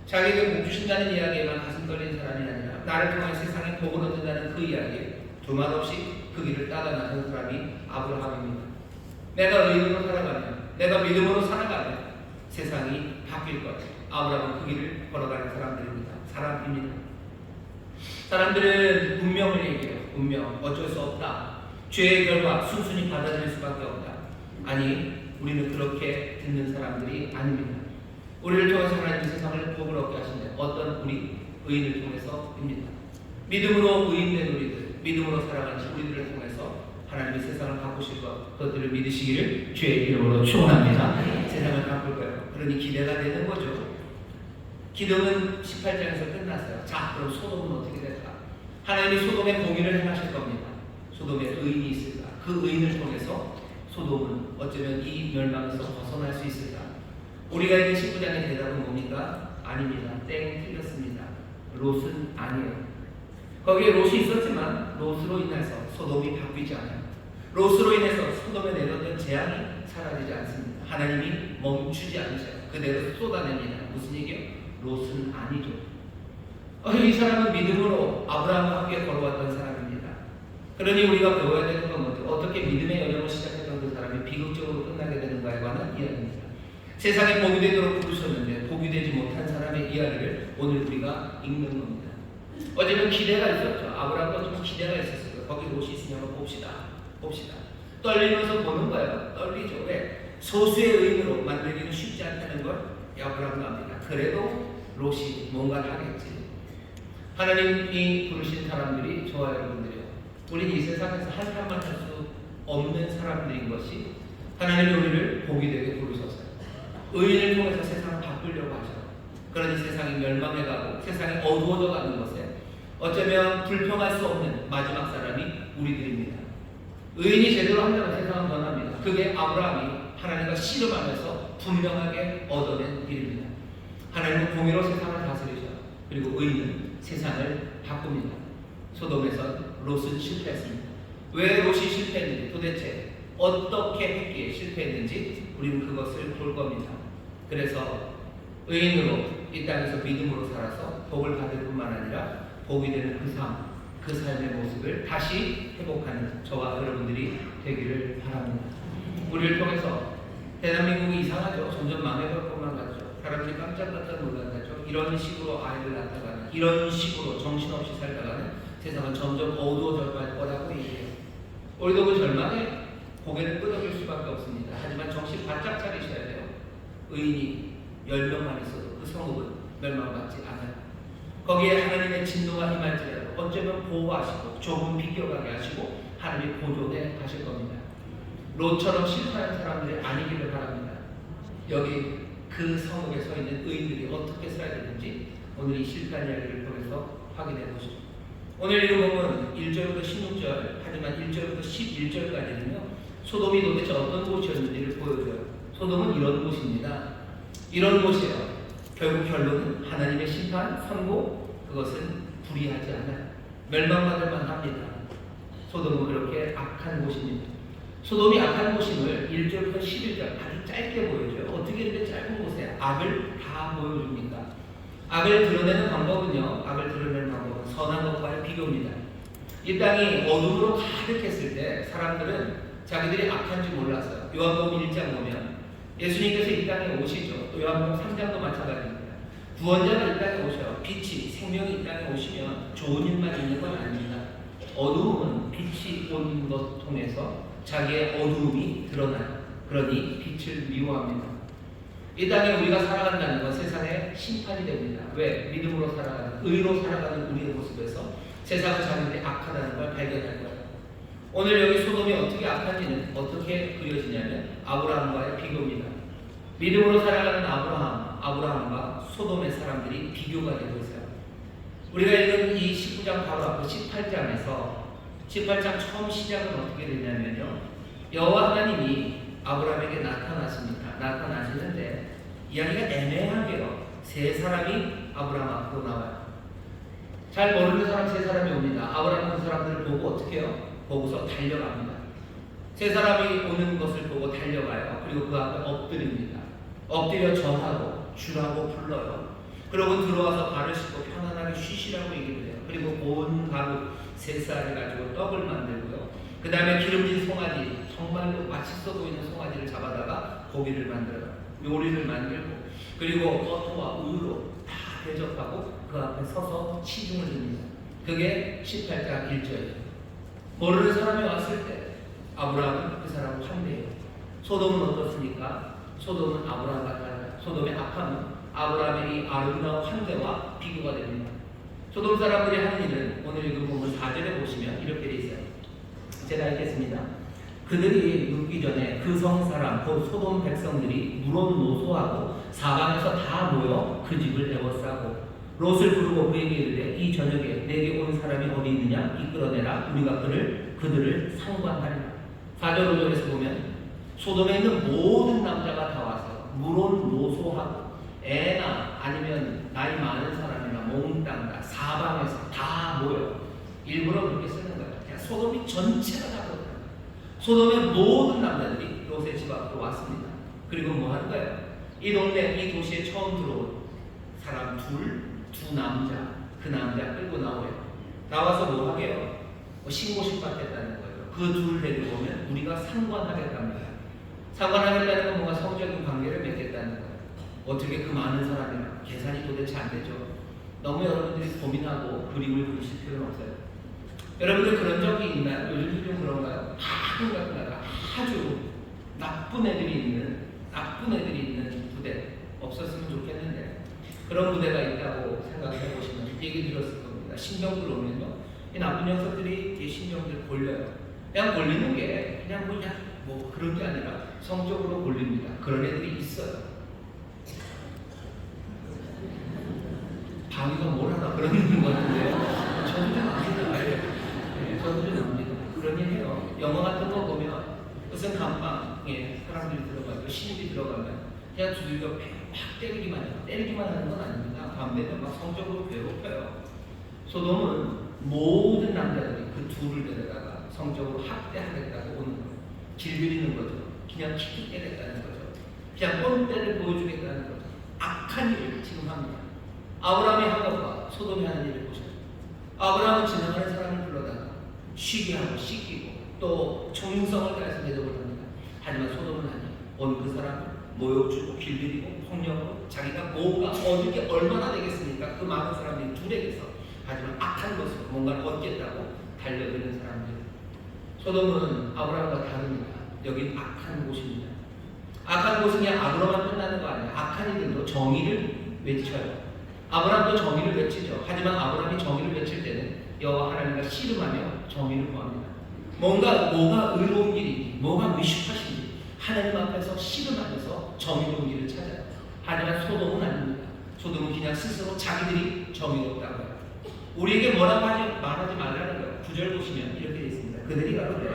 자기에게 복 주신다는 이야기에만 가슴 떨리는 사람이 아니라 나를 통해 세상에 복을 얻는다는 그 이야기에 두말 없이 그 길을 따라 나선 사람이 아브라함입니다. 내가 의인으로 살아가면, 내가 믿음으로 살아가면 세상이 바뀔 것. 아브라함은 그 길을 걸어가는 사람입니다. 사람들은 운명을 얘기해요. 운명, 어쩔 수 없다. 죄의 결과 순순히 받아들일 수밖에 없다. 아니, 우리는 그렇게 듣는 사람들이 아닙니다. 우리를 통해서 하나님 세상을 복을 얻게 하신다. 어떤 우리 의인을 통해서입니다. 믿음으로 의인된 우리들, 믿음으로 살아가는 우리들을 통해서 하나님이 세상을 바꾸실 것, 그것들을 믿으시기를 주의 이름으로 축원합니다. 세상을 바꿀 거예요. 그러니 기대가 되는 거죠. 기도는 18장에서 끝났어요. 자, 그럼 소돔은 어떻게 될까? 하나님이 소돔의 공의를 행하실 겁니다. 소돔에 의인이 있을까? 그 의인을 통해서 소돔은 어쩌면 이 멸망에서 벗어날 수 있을까? 우리가 있는 19장의 대답은 뭡니까? 아닙니다. 땡, 틀렸습니다. 롯은 아니에요. 거기에 롯이 있었지만 롯으로 인해서 소돔이 바뀌지 않아요. 롯으로 인해서 소돔에 내렸던 재앙이 사라지지 않습니다. 하나님이 멈추지 않으셔요. 그대로 쏟아냅니다. 무슨 얘기예요? 롯은 아니죠. 이 사람은 믿음으로 아브라함과 함께 걸어왔던 사람입니다. 그러니 우리가 배워야 되는 건 뭐죠? 어떻게 믿음의 여정을 시작했던 그 사람이 비극적으로 끝나게 되는가에 관한 이야기입니다. 세상에 복이 되도록 부르셨는데 복이 되지 못한 사람의 이야기를 오늘 우리가 읽는 겁니다. 어제는 기대가 있었죠. 아브라함도 좀 기대가 있었어요. 거기 롯이 있으냐고 봅시다. 떨리면서 보는 거예요. 떨리죠. 왜? 소수의 의인으로 만들기는 쉽지 않다는 걸 아브라함은 압니다. 그래도 롯이 뭔가를 하겠지. 하나님이 부르신 사람들이 저와 여러분들이요. 우리는 이 세상에서 한탄만 할 수 없는 사람들인 것이 하나님이 우리를 복이 되게 부르셨어요. 의인을 통해서 세상을 바꾸려고 하셔요. 그러니 세상이 멸망해 가고 세상이 어두워져 가는 것에 어쩌면 불평할 수 없는 마지막 사람이 우리들입니다. 의인이 제대로 한다면 세상은 변합니다. 그게 아브라함이 하나님과 씨름하면서 분명하게 얻어낸 일입니다. 하나님은 공의로 세상을 다스리셔. 그리고 의인은 세상을 바꿉니다. 소돔에서 롯은 실패했습니다. 왜 롯이 실패했는지, 도대체 어떻게 했기에 실패했는지 우리는 그것을 볼 겁니다. 그래서 의인으로 이 땅에서 믿음으로 살아서 복을 받을 뿐만 아니라 복이 되는 그 삶의 모습을 다시 회복하는 저와 여러분들이 되기를 바랍니다. 우리를 통해서 대한민국이 이상하죠. 점점 망해갈 것만 같죠. 사람들이 깜짝깜짝 놀라죠. 이런 식으로 아이를 낳다가는, 이런 식으로 정신없이 살다가는 세상은 점점 어두워져 갈 거라고 얘기해요. 우리도 그 절망에 고개를 끄덕일 수밖에 없습니다. 하지만 정신 바짝 차리셔야 돼요. 의인이 10명만 있어도 그 성읍은 멸망받지 않아요. 거기에 하나님의 진노가 임할지라도 어쩌면 보호하시고 조금 비껴가게 하시고 하나님이 보존해 가실 겁니다. 롯처럼 실패한 사람들이 아니기를 바랍니다. 여기 그 성읍에 서 있는 의인들이 어떻게 살아야 되는지 오늘 이 실패한 이야기를 통해서 확인해 보시죠. 오늘 읽어보면 1절부터 16절, 하지만 1절부터 11절까지는요 소돔이 도대체 어떤 곳이었는지를 보여줘요. 소돔은 이런 곳입니다. 이런 곳이에요. 결국 결론은 하나님의 심판, 선고, 그것은 불의하지 않아요. 멸망받을 만합니다. 소돔은 그렇게 악한 곳입니다. 소돔이 악한 곳임을 1절부터 11절 아주 짧게 보여줘요. 어떻게 이렇게 짧은 곳에 악을 다 보여줍니까? 악을 드러내는 방법은요, 악을 드러내는 방법은 선한 것과의 비교입니다. 이 땅이 어둠으로 가득했을 때 사람들은 자기들이 악한지 몰랐어요. 요한복음 1장 보면 예수님께서 이 땅에 오시죠. 또 요한복음 3장도 마찬가지입니다. 구원자가 이 땅에 오셔요. 빛이, 생명이 이 땅에 오시면 좋은 일만 있는 건 아닙니다. 어두움은 빛이 온 것 통해서 자기의 어두움이 드러나요. 그러니 빛을 미워합니다. 이 땅에 우리가 살아간다는 건 세상의 심판이 됩니다. 왜? 믿음으로 살아가는, 의로 살아가는 우리의 모습에서 세상은 자기들이 악하다는 걸 발견할 거예요. 오늘 여기 소돔이 어떻게 악한지는 어떻게 그려지냐면 아브라함과의 비교입니다. 믿음으로 살아가는 아브라함과 소돔의 사람들이 비교가 되고 있어요. 우리가 읽은 이 19장 바로 앞에 18장에서 18장 처음 시작은 어떻게 되냐면요. 여호와 하나님이 아브라함에게 나타나시는데 이야기가 애매하게요. 세 사람이 아브라함 앞으로 나와요. 잘 모르는 사람 세 사람이 옵니다. 아브라함은 그 사람들을 보고 어떻게 해요? 보고서 달려갑니다. 세 사람이 오는 것을 보고 달려가요. 그리고 그 앞에 엎드립니다. 엎드려 전하고 주라고 불러요. 그러고 들어와서 발을 씻고 편안하게 쉬시라고 얘기를 해요. 그리고 온 가루 세 쌀을 가지고 떡을 만들고요. 그 다음에 기름진 송아지, 정말로 맛있어 보이는 송아지를 잡아다가 고기를 만들어요. 요리를 만들고, 그리고 버터와 우유로 다 대접하고 그 앞에 서서 시중을 듭니다. 그게 18자 1절이에요. 모르는 사람이 왔을 때 아브라함은 그 사람을 환대해요. 소돔은 어떻습니까? 소돔은 아브라함과 달라요. 소돔의 악함은 아브라함의 이 아름다운 환대와 비교가 됩니다. 소돔 사람들이 하는 일은 오늘 읽은 본문 4절에 보시면 이렇게 되어 있어요. 제가 읽겠습니다. 그들이 눕기 전에 그 성 사람 곧 소돔 백성들이 물론 노소하고 사방에서 다 모여 그 집을 에워싸고 롯을 부르고 그에게 이르되 이 저녁에 내게 온 사람이 어디 있느냐 이끌어내라 우리가 그들을 상관하리라. 4절 5절에서 보면 소돔에 있는 모든 남자가 다 와서 물론 노소하고 애나 아니면 나이 많은 사람이나 몽땅 사방에서 다 모여 일부러 그렇게 쓰는 거예요. 그냥 소돔이 전체가 다 그렇다. 소돔의 모든 남자들이 롯의 집 앞으로 왔습니다. 그리고 뭐 하는 거예요? 이 동네, 이 도시에 처음 들어온 사람 두 남자, 그 남자 끌고 나오래요. 나와서 뭐 하게요? 신고식 받겠다는 거예요. 그 둘 데리고 오면 우리가 상관하겠답니다. 상관하겠다는 건 뭔가 성적인 관계를 맺겠다는 거예요. 어떻게 그 많은 사람이랑 계산이 도대체 안 되죠. 너무 여러분들이 고민하고 그림을 그리실 필요는 없어요. 여러분들 그런 적이 있나요? 요즘 좀 그런가요? 가끔 가다가 아주 나쁜 애들이 있는 부대 없었으면 좋겠는데 그런 부대가 있다고 생각해 보시면 얘기 들었을 겁니다. 신병들 오면요, 이 나쁜 녀석들이 이 신병들 골려요. 그냥 골리는 게 그냥 뭐 그런 게 아니라 성적으로 골립니다. 그런 애들이 있어요. 방위가 뭘 하나 그런 것 같은데요. 저도 좀 압니다. 저도 좀 압니다. 그런 일 해요. 영화 같은 거 보면 무슨 감방에 사람들이 들어가고 신입이 들어가면 그냥 두들겨 막 때리기만 하는 건 아닙니다. 밤 되면 막 성적으로 괴롭혀요. 소돔은 모든 남자들이 그 둘을 데려다가 성적으로 학대하겠다고 오는 거예요. 길들이는 거죠. 그냥 킥킥 때렸다는 거죠. 그냥 뻔때를 보여주겠다는 거죠. 악한 일을 지금 합니다. 아브라함이 한 것과 소돔이 하는 일을 보세요. 아브라함은 지나가는 사람을 불러다가 쉬게 하고 씻기고 또 정성을 다해서 대접을 합니다. 하지만 소돔은 아니에요. 온 그 사람을 모욕주고 길들이고 폭력으로 자기가 뭐가 어떻게 얼마나 되겠습니까? 그 많은 사람들이 둘에게서 하지만 악한 것으로 뭔가를 얻겠다고 달려드는 사람들. 소돔은 아브라함과 다릅니다. 여긴 악한 곳입니다. 악한 곳은 그냥 악으로만 끝나는 거 아니에요. 악한 이들도 정의를 외쳐요. 아브라함도 정의를 외치죠. 하지만 아브라함이 정의를 외칠 때는 여호와 하나님과 씨름하며 정의를 구합니다. 뭐가 의로운 일인지, 뭐가 미식하신지 하나님 앞에서 씨름하면서 정의로운 일을 찾아요. 하지만 소돔은 아닙니다. 소돔은 그냥 스스로 자기들이 정의롭다고 해요. 우리에게 뭐라고 말하지 말라는 거예요. 9절 보시면 이렇게 되어 있습니다. 그들이 가로되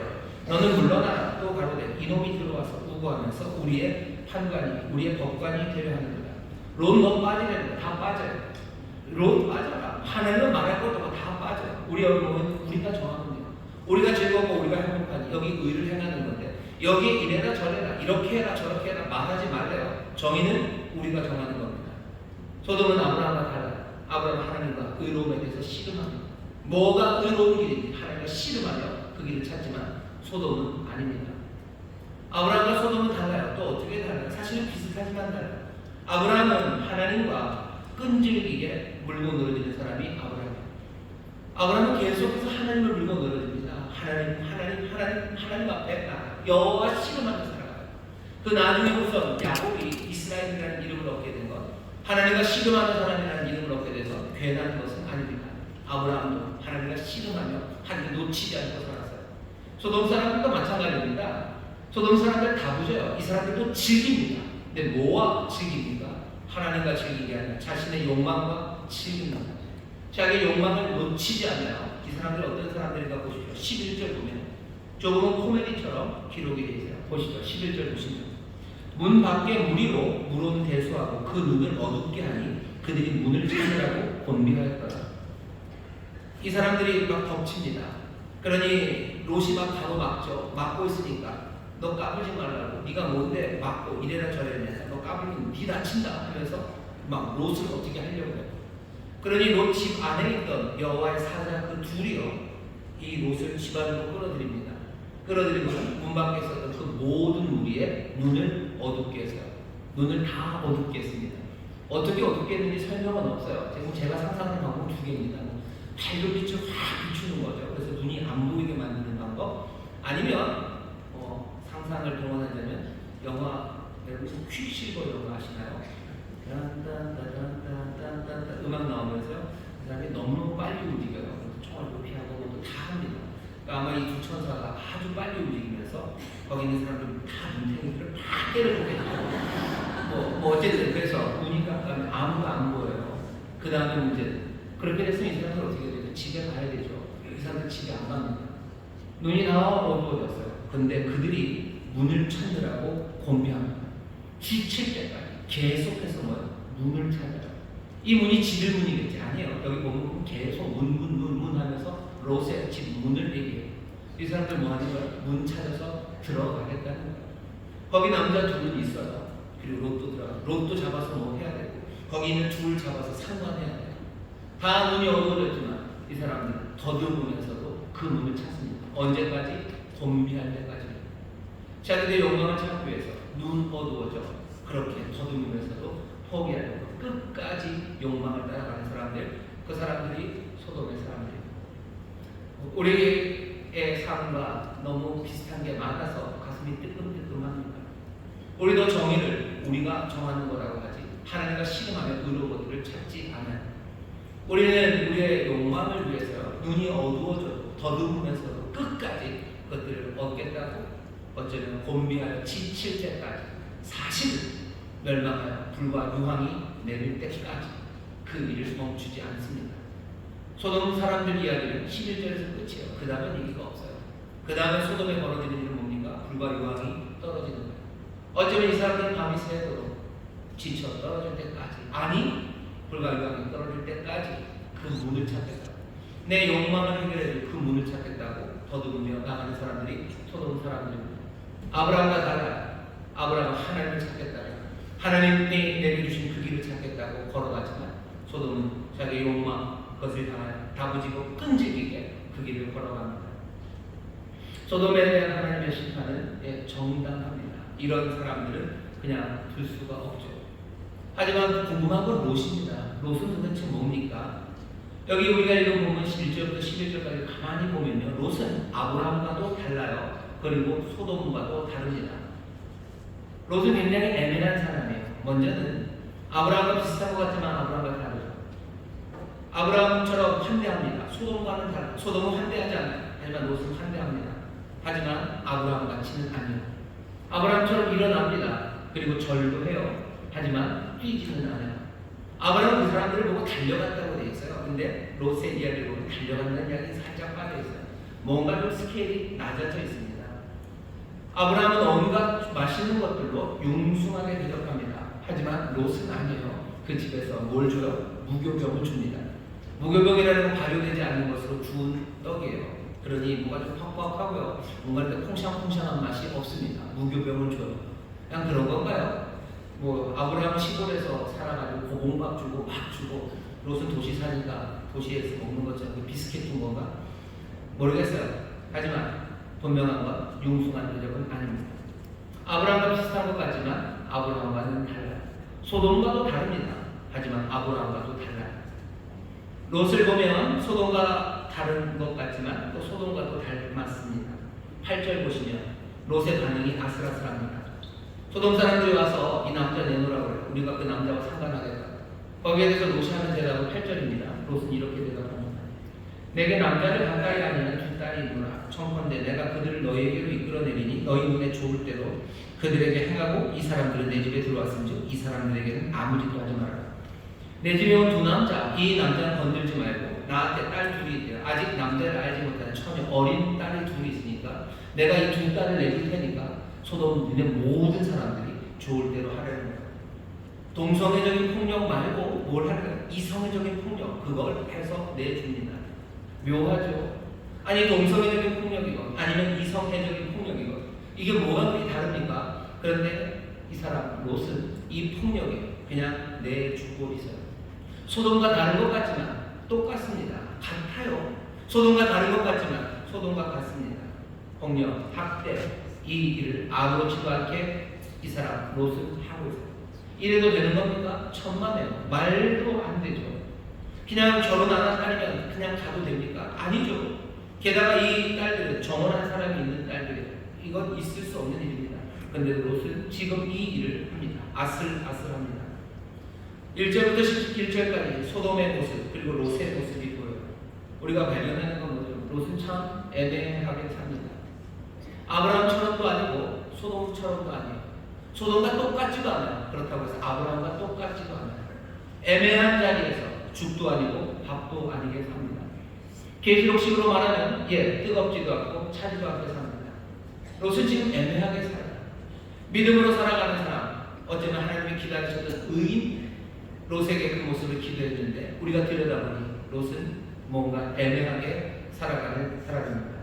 너는 물러나라. 또 가로되 이놈이 들어와서 우고하면서 우리의 판관이 우리의 법관이 되려 하는 거다. 롯 너 빠지라는 거야. 다 빠져요. 롯 빠져라. 하나님은 말할 것도 없고 다 빠져요. 우리 여러분은 우리가 정하는 거예요. 우리가 즐겁고 우리가 행복하니 여기 의를 행하는 건데 여기 이래라 저래라 이렇게 해라 저렇게 해라 말하지 말래요. 정의는 우리가 정하는 겁니다. 소돔은 아브라함과 달라요. 아브라함은 하나님과 의로움에 대해서 씨름합니다. 뭐가 의로운 길인지 하나님과 씨름하며 그 길을 찾지만 소돔은 아닙니다. 아브라함과 소돔은 달라요. 또 어떻게 달라요? 사실은 비슷하지만 달라요. 아브라함은 하나님과 끈질기게 물고 늘어지는 사람이 아브라함이에요. 아브라함은 계속해서 하나님을 물고 늘어집니다. 하나님 앞에 여호와 씨름하면서 살아가요. 그 나중에 우선 야곱이 이스라엘이라는 이름을 얻게 된 것, 하나님과 씨름하는 사람이라는 이름을 얻게 돼서 괜한 것은 아닙니다. 아브라함도 하나님과 씨름하며 하나님을 놓치지 않고 살았어요. 소돔 사람들도 마찬가지입니다. 소돔 사람들 다 보세요. 이 사람들도 즐깁니다. 근데 뭐와 즐깁니까? 하나님과 즐기게 아니라 자신의 욕망과 즐깁니다. 자기 욕망을 놓치지 않아요. 이 사람들 어떤 사람들인가 보십시오. 11절 보면 조금은 코미디처럼 기록이 되어 있어요. 보시죠. 11절 보시죠. 문 밖에 무리로 물은 대수하고 그 눈을 어둡게 하니 그들이 문을 찾으라고 곤비하였더라. 이 사람들이 막 덮칩니다. 그러니 롯이 막 바로 막고 있으니까 너 까불지 말라고, 네가 뭔데 막고 이래라 저래라, 너 까불면 네 다친다 하면서 막 롯을 어떻게 하려고 해요. 그러니 롯 집 안에 있던 여호와의 사자 그 둘이요 이 롯을 집 안으로 끌어들입니다. 끌어들이고 문 밖에 있었던 그 모든 무리의 눈을 어둡게 했어요. 눈을 다 어둡게 했습니다. 어떻게 어둡게 했는지 설명은 없어요. 지금 제가 상상하는 방법 두 개입니다. 밝은 빛을 확 비추는 거죠. 그래서 눈이 안 보이게 만드는 방법, 아니면 상상을 동원하자면 영화, 여러분 퀵실버 영화 아시나요? 딴딴딴딴딴딴 음악 나오면서 그 사람이 너무 빨리 움직여요. 총알도 피하고 뭐도 다 합니다. 그러니까 아마 이 두 천사가 아주 빨리 움직이면서 거기 있는 사람들 다 눈탱이를 다 때려보겠죠. 뭐 어쨌든 그래서 눈이 깜깜해 아무도 안 보여요. 그 다음에 문제는 그렇게 됐으면 이 사람들 어떻게 되죠? 집에 가야 되죠. 이 사람들 집에 안 갑니다. 눈이 다 어두워졌어요. 근데 그들이 문을 찾느라고 곤비합니다. 지칠 때까지 계속해서 문을 찾아요. 이 문이 집의 문이겠지? 아니에요. 여기 보면 계속 문 하면서 롯의 집 문을 얘기해요. 이 사람들 뭐 하는 거예요? 문 찾아서 들어가겠다는 거예요. 거기 남자 둘은 있어요. 그리고 롯도 들어가요. 롯도 잡아서 뭐 해야 되고, 거기 있는 둘 잡아서 상관해야 돼요. 다 눈이 어두워졌지만 이 사람들은 더듬으면서도 그 문을 찾습니다. 언제까지? 곤비할 때까지. 자기들의 영광을 찾기 위해서 눈 어두워져 그렇게 더듬으면서도 포기하지 않고 끝까지 욕망을 따라가는 사람들, 그 사람들이 소돔의 사람들입니다. 우리의 삶과 너무 비슷한 게 많아서 가슴이 뜨끔뜨끔합니다. 우리도 정의를 우리가 정하는 거라고 하지 하나님과 씨름하며 의로운 것들을 찾지 않아요. 우리는 우리의 욕망을 위해서 눈이 어두워져도 더듬으면서도 끝까지 그것들을 얻겠다고 어쩌면 곤비하여 지칠 때까지, 사실은 멸망하여 불과 유황이 내릴 때까지 그 일을 멈추지 않습니다. 소돔 사람들 이야기는 11절에서 끝이에요. 그 다음에 얘기가 없어요. 그 다음에 소돔에 벌어지는 일은 뭡니까? 불과 유황이 떨어지는 거예요. 어쩌면 이 사람들은 밤이 새도록 지쳐 떨어질 때까지, 아니 불과 유황이 떨어질 때까지 그 문을 찾겠다. 내 욕망을 해결해줄 그 문을 찾겠다고 더듬으며 나가는 사람들이 소돔 사람들입니다. 아브라함과 달라요. 아브라함은 하나님을 찾겠다. 하나님이 내게 주신 그 길을 찾겠다고 걸어가지만 소돔은 자기 욕망, 그것을 향하여 다부지고 끈질기게 그 길을 걸어갑니다. 소돔에 대한 하나님의 심판은 정당합니다. 이런 사람들은 그냥 둘 수가 없죠. 하지만 궁금한 건 롯입니다. 롯은 도대체 뭡니까? 여기 우리가 읽어보면 11절부터 11절까지 가만히 보면요, 롯은 아브라함과도 달라요. 그리고 소돔과도 다릅니다. 롯은 굉장히 애매한 사람이에요. 먼저는 아브라함과 비슷한 것 같지만 아브라함과 다르죠. 아브라함처럼 환대합니다. 소돔과는 다르죠. 소돔은 환대하지 않아요. 하지만 롯은 환대합니다. 하지만 아브라함 같이는 아니에요. 아브라함처럼 일어납니다. 그리고 절도 해요. 하지만 뛰지는 않아요. 아브라함은 그 사람들을 보고 달려갔다고 되어 있어요. 근데 롯의 이야기를 보면 달려간다는 이야기 살짝 빠져 있어요. 뭔가 좀 스케일이 낮아져 있습니다. 아브라함은 온갖 맛있는 것들로 융숭하게 대접합니다. 하지만 롯은 아니에요. 그 집에서 뭘 줘요? 무교병을 줍니다. 무교병이라는 건 발효되지 않는 것으로 주운 떡이에요. 그러니 뭔가 좀 퍽퍽하고요. 뭔가 이렇게 콩샹콩샹한 맛이 없습니다. 무교병을 줘요. 그냥 그런 건가요? 뭐 아브라함은 시골에서 살아가지고 고봉밥 주고 막 주고, 롯은 도시 사니까 도시에서 먹는 것처럼 비스킷 준 건가? 모르겠어요. 하지만 분명한 건 융숭한 대접은 아닙니다. 아브라함과 비슷한 것 같지만 아브라함과는 달라요. 소돔과도 다릅니다. 하지만 아브라함과도 달라요. 롯을 보면 소돔과 다른 것 같지만 또 소돔과도 닮았습니다. 8절 보시면 롯의 반응이 아슬아슬합니다. 소돔 사람들이 와서 이 남자 내놓으라고 해요. 우리가 그 남자와 상관하겠다. 거기에 대해서 롯이 하는 대답은 8절입니다. 롯은 이렇게 대답합니다. 내게 남자를 가까이 아니면 두 딸이 있노라. 청컨대 내가 그들을 너희에게로 이끌어내리니 너희 눈에 좋을 대로 그들에게 행하고 이 사람들은 내 집에 들어왔은즉 이 사람들에게는 아무 짓도 하지 말아라. 내 집에 온 두 남자, 이 남자는 건들지 말고 나한테 딸 둘이 있대요. 아직 남자를 알지 못하는 처녀 어린 딸이 둘이 있으니까 내가 이 두 딸을 내줄 테니까 소돔 니네 모든 사람들이 좋을 대로 하려는 거야. 동성애적인 폭력 말고 뭘 할까요? 이성애적인 폭력, 그걸 해서 내줍니다. 묘하죠? 아니 동성애적인 폭력이건 아니면 이성애적인 폭력이건 이게 뭐가 그리 다릅니까? 그런데 이 사람 롯은 이 폭력에 그냥 내주고 있어요. 소돔과 다른 것 같지만 똑같습니다. 같아요. 소돔과 다른 것 같지만 소돔과 같습니다. 폭력, 학대 이 일을 아무렇지도 않게 이 사람 롯은 하고 있어요. 이래도 되는 겁니까? 천만에요. 말도 안 되죠. 그냥 결혼 안 한 딸이면 그냥 가도 됩니까? 아니죠. 게다가 이 딸들은 정혼한 사람이 있는 딸들이에요. 이건 있을 수 없는 일입니다. 그런데 롯은 지금 이 일을 합니다. 아슬아슬합니다. 1절부터 11절까지 소돔의 모습 그리고 롯의 모습이 보여요. 우리가 발견하는 건 뭐죠? 롯은 참 애매하게 삽니다. 아브라함처럼도 아니고 소돔처럼도 아니에요. 소돔과 똑같지도 않아요. 그렇다고 해서 아브라함과 똑같지도 않아요. 애매한 자리에서 죽도 아니고 밥도 아니게 삽니다. 계시록식으로 말하면 뜨겁지도 않고 차지도 않게 삽니다. 롯은 지금 애매하게 살아요. 믿음으로 살아가는 사람, 어쩌면 하나님이 기다리셨던 의인 롯에게 그 모습을 기도했는데 우리가 들여다보니 롯은 뭔가 애매하게 살아가는 사람입니다.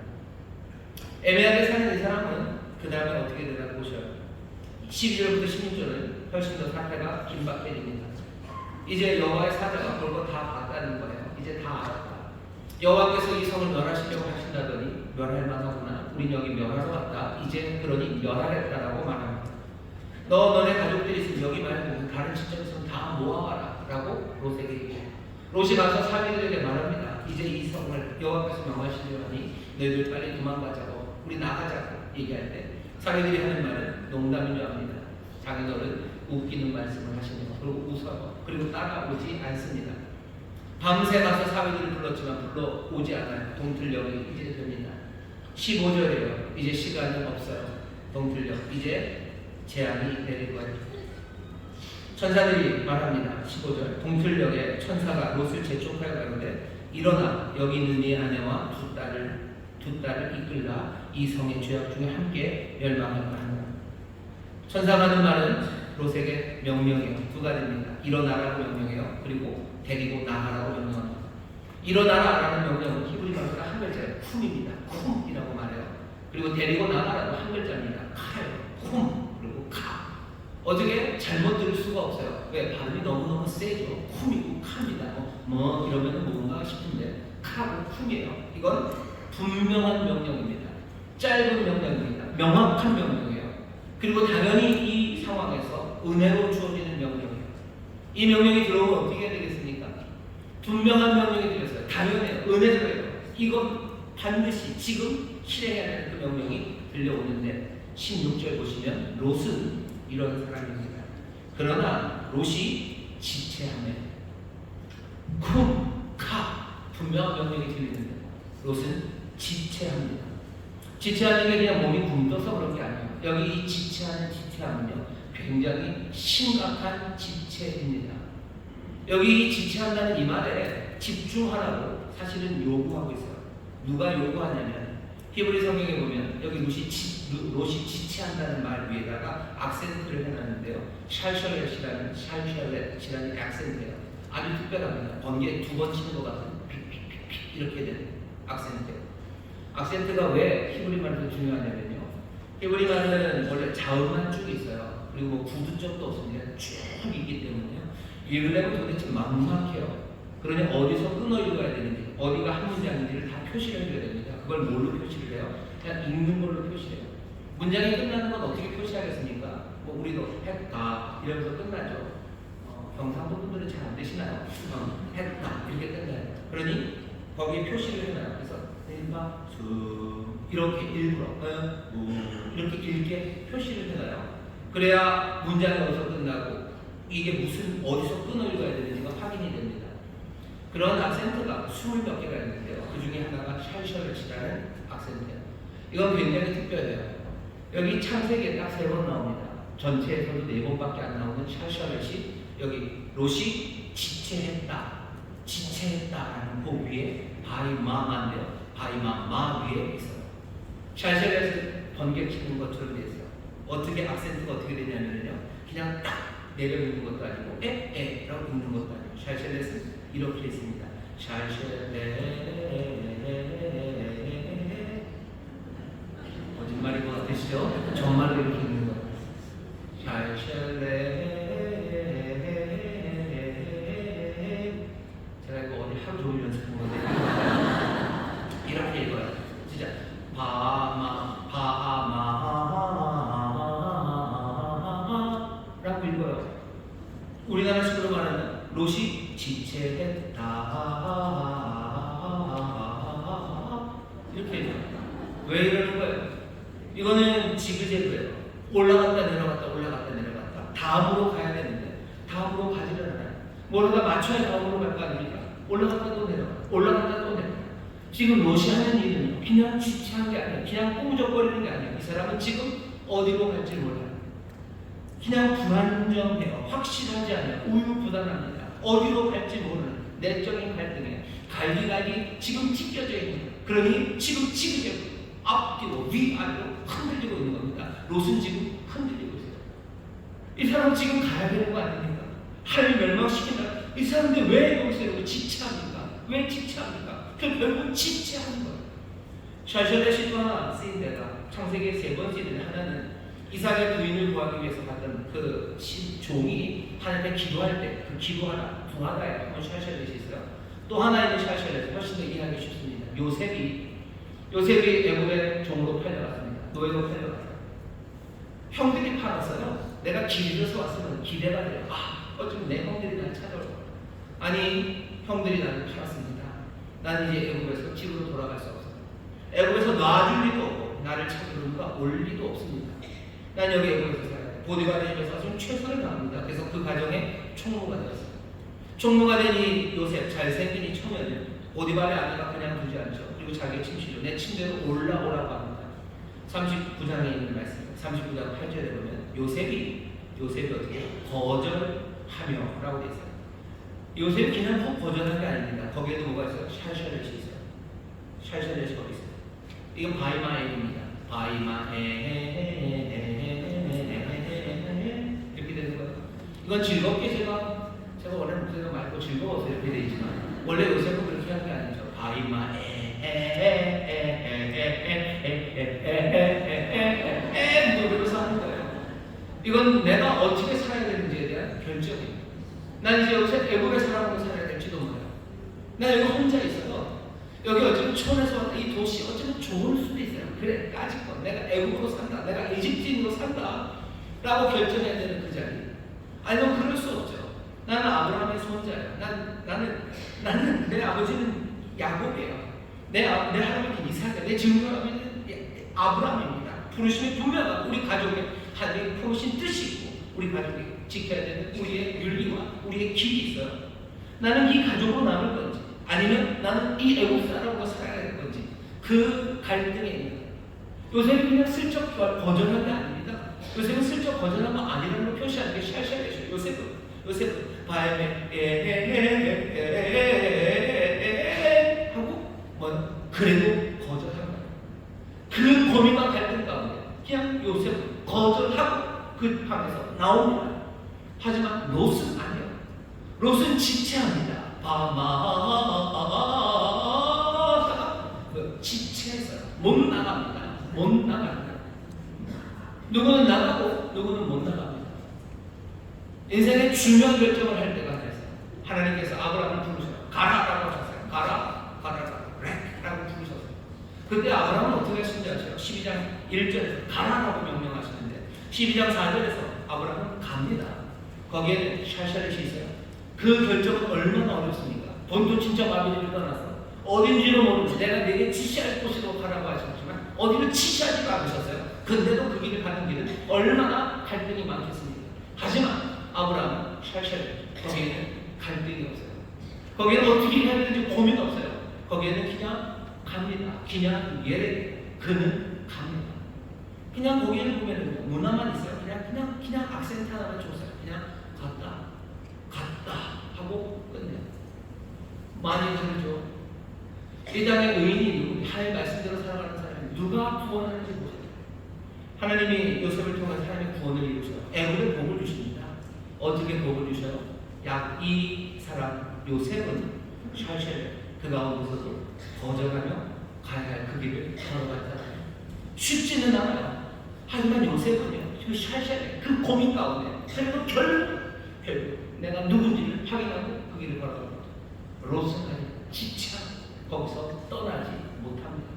애매하게 사는 이 사람은 그 다음에 어떻게 되나 보셔요. 12절부터 16절은 훨씬 더 사태가 긴박해집니다. 이제 여호와의 사자가 볼 거 다 봤다는 거예요. 이제 다 알았다. 여호와께서 이 성을 멸하시려고 하신다더니 멸할 만하구나. 우린 여기 멸하러 왔다. 이제 그러니 멸하겠다라고 말합니다. 너네 가족들이 있으면 여기 말고 다른 지점에서 다 모아와라 라고 롯에게 얘기해요. 롯이 가서 사위들에게 말합니다. 이제 이 성을 여호와께서 명하시려 하니 너희들 빨리 도망가자고 우리 나가자고 얘기할 때 사위들이 하는 말은 농담인 줄 압니다. 자기들은 웃기는 말씀을 하시네요. 그리고 웃어요. 그리고 따라오지 않습니다. 밤새 가서 사위들을 불렀지만 불러오지 않아요. 동틀녘이 이제 됩니다. 15절이에요. 이제 시간이 없어요. 동틀녘 이제 재앙이 내릴 거예요. 천사들이 말합니다. 15절 동틀녘에 천사가 롯을 재촉하여 가는데 일어나 여기 있는 네 아내와 두 딸을 이끌라 이 성의 죄악 중에 함께 멸망할까 한다. 천사가 하는 말은 롯에게 명령이에요. 두 가지입니다. 일어나라고 명령해요. 그리고 데리고 나가라고 명령합니다. 일어나라라는 명령은 히브리 말보다 한 글자예요. 쿰입니다. 쿰이라고 말해요. 그리고 데리고 나가라도 한 글자입니다. 카예요. 쿰 그리고 카. 어떻게 잘못 들을 수가 없어요. 왜? 발음이 너무너무 세죠. 쿰이고 카입니다. 뭐 이러면 뭔가 싶은데 카고 쿰이에요. 이건 분명한 명령입니다. 짧은 명령입니다. 명확한 명령이에요. 그리고 당연히 이 상황에서 은혜로 주어지는 명령이에요. 이 명령이 들어오면 어떻게 해야 되겠습니까? 분명한 명령이 들렸어요. 당연해요. 은혜로예요. 이건 반드시 지금 실행해야 되는 그 명령이 들려오는데 16절 보시면 롯은 이런 사람입니다. 그러나 롯이 지체하네. 쿰, 카 분명한 명령이 들리는데 롯은 지체합니다. 지체하는 게 그냥 몸이 굼떠서 그런 게 아니에요. 여기 이 지체하는요 굉장히 심각한 지체입니다. 여기 이 지체한다는 이 말에 집중하라고 사실은 요구하고 있어요. 누가 요구하냐면 히브리 성경에 보면 여기 롯이 지체한다는 말 위에다가 악센트를 해놨는데요. 샬셜렛이라는 악센트예요. 아주 특별합니다. 번개 두 번 치는 것 같은 픽픽픽픽 이렇게 되는 악센트예요. 악센트가 왜 히브리 말에서 중요하냐면요. 히브리 말은 원래 자음만 쭉 있어요. 그리고 뭐 구두점도 없습니다. 쭉 있기 때문에요. 읽으려면 도대체 막막해요. 그러니 어디서 끊어 읽어야 되는지, 어디가 한 문장인지를 다 표시를 해줘야 됩니다. 그걸 뭘로 표시를 해요? 그냥 읽는 걸로 표시해요. 문장이 끝나는 건 어떻게 표시하겠습니까? 뭐 우리도 했다 이러면서 끝나죠. 경상도 분들은 잘 안 되시나요? 했다 이렇게 끝나요. 그러니 거기에 표시를 해놔요. 그래서 일바 수 이렇게 일부러 이렇게 읽게 표시를 해놔요. 그래야 문장이 어디서 끝나고 이게 무슨 어디서 끊어 읽어야 되는지가 확인이 됩니다. 그런 악센트가 20몇 개가 있는데요. 그 중에 하나가 샬셜렛이라는 악센트예요. 이건 굉장히 특별해요. 여기 창세기에 딱 3번 나옵니다. 전체에서도 4번밖에 안 나오는 샬셜렛이 여기 롯이 지체했다라는 그 위에 바이마마인데요. 바이마 마 위에 있어요. 샬샬에서 번개치는 것처럼 돼 있어요. 어떻게 악센트가 어떻게 되냐면요, 그냥 딱 내려 읽는 것도 아니고 에라고 읽는 것도 아니고 샬샬렛은 이렇게 있습니다. 샬샬렛 거짓말인 것 같으시죠? 정말로 이렇게 읽는 거예요. 샬샬렛. 제가 이거 어디 하루 종일 연습한 건데 이렇게 읽어요. 진짜 라고 읽어요. 우리나라식으로 말하면 롯이 지체했다 이렇게 읽어요. 왜 이러는 거예요? 이거는 지그재그예요. 올라갔다 내려갔다 올라갔다 내려갔다 다음으로 가야 되는데 다음으로 가지를 않아요. 뭐라가 맞춰야 다음으로 갈 거 아닙니까? 올라갔다 또 내려가 올라갔다 또 내려가. 지금 롯이 하는 일은요, 그냥 지체한 게 아니에요. 그냥 꾸무적거리는 게 아니에요. 이 사람은 지금 어디로 갈지 몰라요. 그냥 불안정해요. 확실하지 않아요. 우유부단합니다. 어디로 갈지 모르는 내적인 갈등에 갈기갈기 지금 찢겨져 있는 거예요. 그러니 지금 지그재그 앞뒤로 위아래로 흔들리고 있는 겁니다. 롯은 지금 흔들리고 있어요. 이 사람 지금 가야 되는 거 아닙니까? 하나님 멸망시킨다. 이 사람들 왜 여기서 이렇게 지체합니까? 왜 지체합니까? 그 결국 지체하는 거예요. 샬샬렛이 또 하나 쓰인 데가 창세기의 세 번 쓰인 데 하나는 이삭의 부인을 구하기 위해서 갔던 그 종이 하나님께 기도할 때 그 기도하라 구하라에 한번 샬샬렛이 있어요. 또 하나의 샬샬렛 훨씬 더 이해하기 쉽습니다. 요셉이 애굽의 종으로 팔려갔습니다. 노예로 팔려갔어요. 형들이 팔았어요. 내가 길에서 왔으면 기대가 돼요. 어쩌면 내 형들이 나를 찾아올 거야. 아니, 형들이 나를 팔았습니다. 나는 이제 애굽에서 집으로 돌아갈 수 없어요. 애굽에서 놔줄 리도 없고 나를 찾으러 누가 올 리도 없습니다. 난 여기 애굽에서 살아야 돼. 보디발의 집에서 좀 최선을 다합니다. 그래서 그 가정에 총무가 되었어요. 총무가 된 이 요셉, 잘생긴 이 청년을 보디발의 아내가 그냥 두지 않죠. 그리고 자기의 침실로 내 침대로 올라오라고 합니다. 39장에 있는 말씀, 39장 8절에 보면 요셉이 어떻게 거절하며 라고 되어 있어요. 요셉이 그냥 꼭 거절한 게 아닙니다. 거기에도 뭐가 있어요? 샬샬렛이 있어요. 샬샬렛이 거기 있어요. 이건 바이마엘입니다. 이렇게 되는 거예요. 이건 즐겁게 제가 원래 목소리가 맑고 즐거워서 이렇게 되어 있지만 원래 요셉은 그렇게 한 게 아니죠. 노래로서 하는 거예요. 이건 내가 어떻게 살아야 되는지에 대한 결정이에요. 난 이제 여기서 애국의 사람으로 살아야 될지도 몰라요. 난 여기 혼자 있어요. 여기 어쩌면 촌에서 왔다. 이 도시 어쩌면 좋을 수도 있어요. 그래, 까짓건 내가 애국으로 산다, 내가 이집트인으로 산다 라고 결정해야 되는 그 자리. 아니면 그럴 수 없죠. 나는 아브라함의 손자예요. 나는 내 아버지는 야곱이에요. 내 할아버지는 이삭이에요. 내 증조할아버지는 아브라함입니다. 부르심이 분명하고 우리 가족의 하나님의 부르신 뜻이 있고 우리 가족이 지켜야 되는 우리의 윤리와 우리의 길이 있어요. 나는 이 가족으로 남을 건지 아니면 나는 이 애국 사람으로 살아야 될 건지 그 갈등에 있는 거예요. 요셉이 그냥 슬쩍 거절한 게 아닙니다. 요셉은 슬쩍 거절한 거 아니라는 걸 표시하는 게 샬샬렛이에요. 요셉은 바야메 하고 그래도 거절한 거예요. 그 고민과 갈등 가운데 그냥 요셉은 거절하고 그 방에서 나옵니다. 하지만 롯은 아니에요. 롯은 지체합니다. 지체했어요. 못 나갑니다. 누구는 나가고 누구는 못 나갑니다. 인생의 중요한 결정을 할 때가 됐어요. 하나님께서 아브라함을 부르셔요. 가라라고 하셨어요. 가라라고 부르셨어요. 그때 아브라함은 어떻게 하신지 아세요? 12장 1절에서 가라라고 명령하시는데 12장 4절에서 아브라함은 갑니다. 거기에는 샬샬렛이 있어요. 그 결정은 얼마나 어렵습니까? 본토 친척 아비들을 떠나서 어딘지도 모르면서 내가 내게 지시할 곳으로 가라고 하셨지만 어디를 지시하지도 않으셨어요. 근데도 그 길을 가는 길은 얼마나 갈등이 많겠습니까? 하지만 아브라함은 샬샬렛, 거기에는 갈등이 없어요. 거기에는 어떻게 해야 되는지 고민 없어요. 거기에는 그냥 갑니다. 그냥 그는 갑니다. 그냥 거기에는 보면은 문화만 있어요. 그냥 악센트 하나만 줬어요. 그냥 갔다 하고 끝내요. 많이 다르죠. 이 땅의 의인이 누구? 하나님 말씀대로 살아가는 사람이 누가 구원하는지 보세요. 하나님이 요셉을 통해서 하나님의 구원을 이루셔 애굽에 복을 주십니다. 어떻게 복을 주셔요? 이 사람 요셉은 샬셀 그 가운데서도 거절하며 가야 할 그 길을 걸어갔잖아요. 쉽지는 않아요. 하지만 요셉은요, 그 샬셀 그 고민 가운데 그리고 결국 내가 누군지를 확인하고 그 길을 걸어갑니다. 롯은 지쳐 거기서 떠나지 못합니다.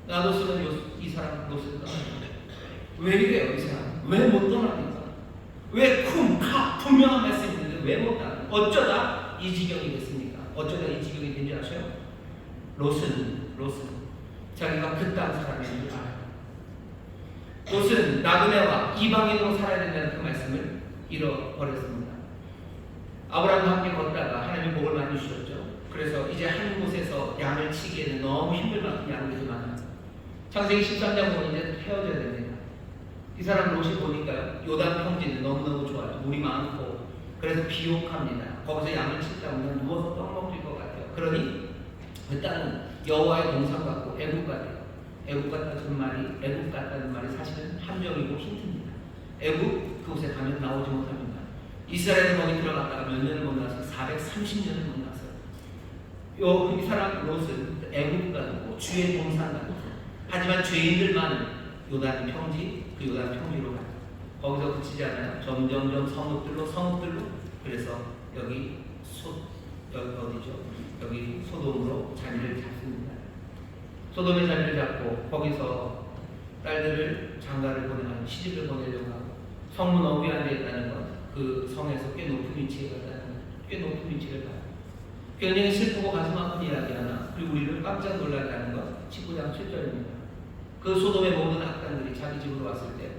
나도스는 이 사람 롯을 떠납니다. 왜 이래요, 이 사람? 왜 못 떠납니까? 왜 분명한 말씀이 있는데 왜 못 떠나? 어쩌다 이 지경이 됐습니까? 어쩌다 이 지경이 된지 아세요? 롯은 자기가 그 땅 사람인 줄 알아요. 롯은 나그네와 이방인으로 살아야 된다는 그 말씀을 잃어버렸습니다. 아브라함과 함께 걷다가 하나님 복을 많이 주셨죠. 그래서 이제 한 곳에서 양을 치기에는 너무 힘들 만큼 양들이 많아요. 창세기 13장 보면 이제 헤어져야 됩니다. 이 사람 롯이 보니까요, 요단 평지는 너무너무 좋아요. 물이 많고 그래서 비옥합니다. 거기서 양을 치다 보면 누워서 떡 먹을 것 같아요. 그러니 그 땅은 여호와의 동산 같고 애국 같아요. 애국 같다는 말이 사실은 함정이고 힌트입니다. 애국 그곳에 가면 나오지 못합니다. 이스라엘 거기 들어갔다가 몇 년을 못 나와서 430년을 못 나왔어요. 이 사람 롯은 애국 같고 주의 동산 같고 하지만 죄인들만 요단 평지 그 요단 평지로 가요. 거기서 그치지 않아요. 점점점 성읍들로 그래서 여기 어디죠? 여기 소돔으로 자리를 잡습니다. 소돔에 자리를 잡고 거기서 딸들을 장가를 보내고 시집을 보내려고 하고 성문 어귀 안에 있다는 것, 그 성에서 꽤 높은 위치에 갔다는 것, 꽤 높은 위치를 가요. 굉장히 슬프고 가슴 아픈 이야기 하나, 그리고 우리를 깜짝 놀라게 하는 것 19장 7절입니다. 그 소돔의 모든 악당들이 자기 집으로 왔을 때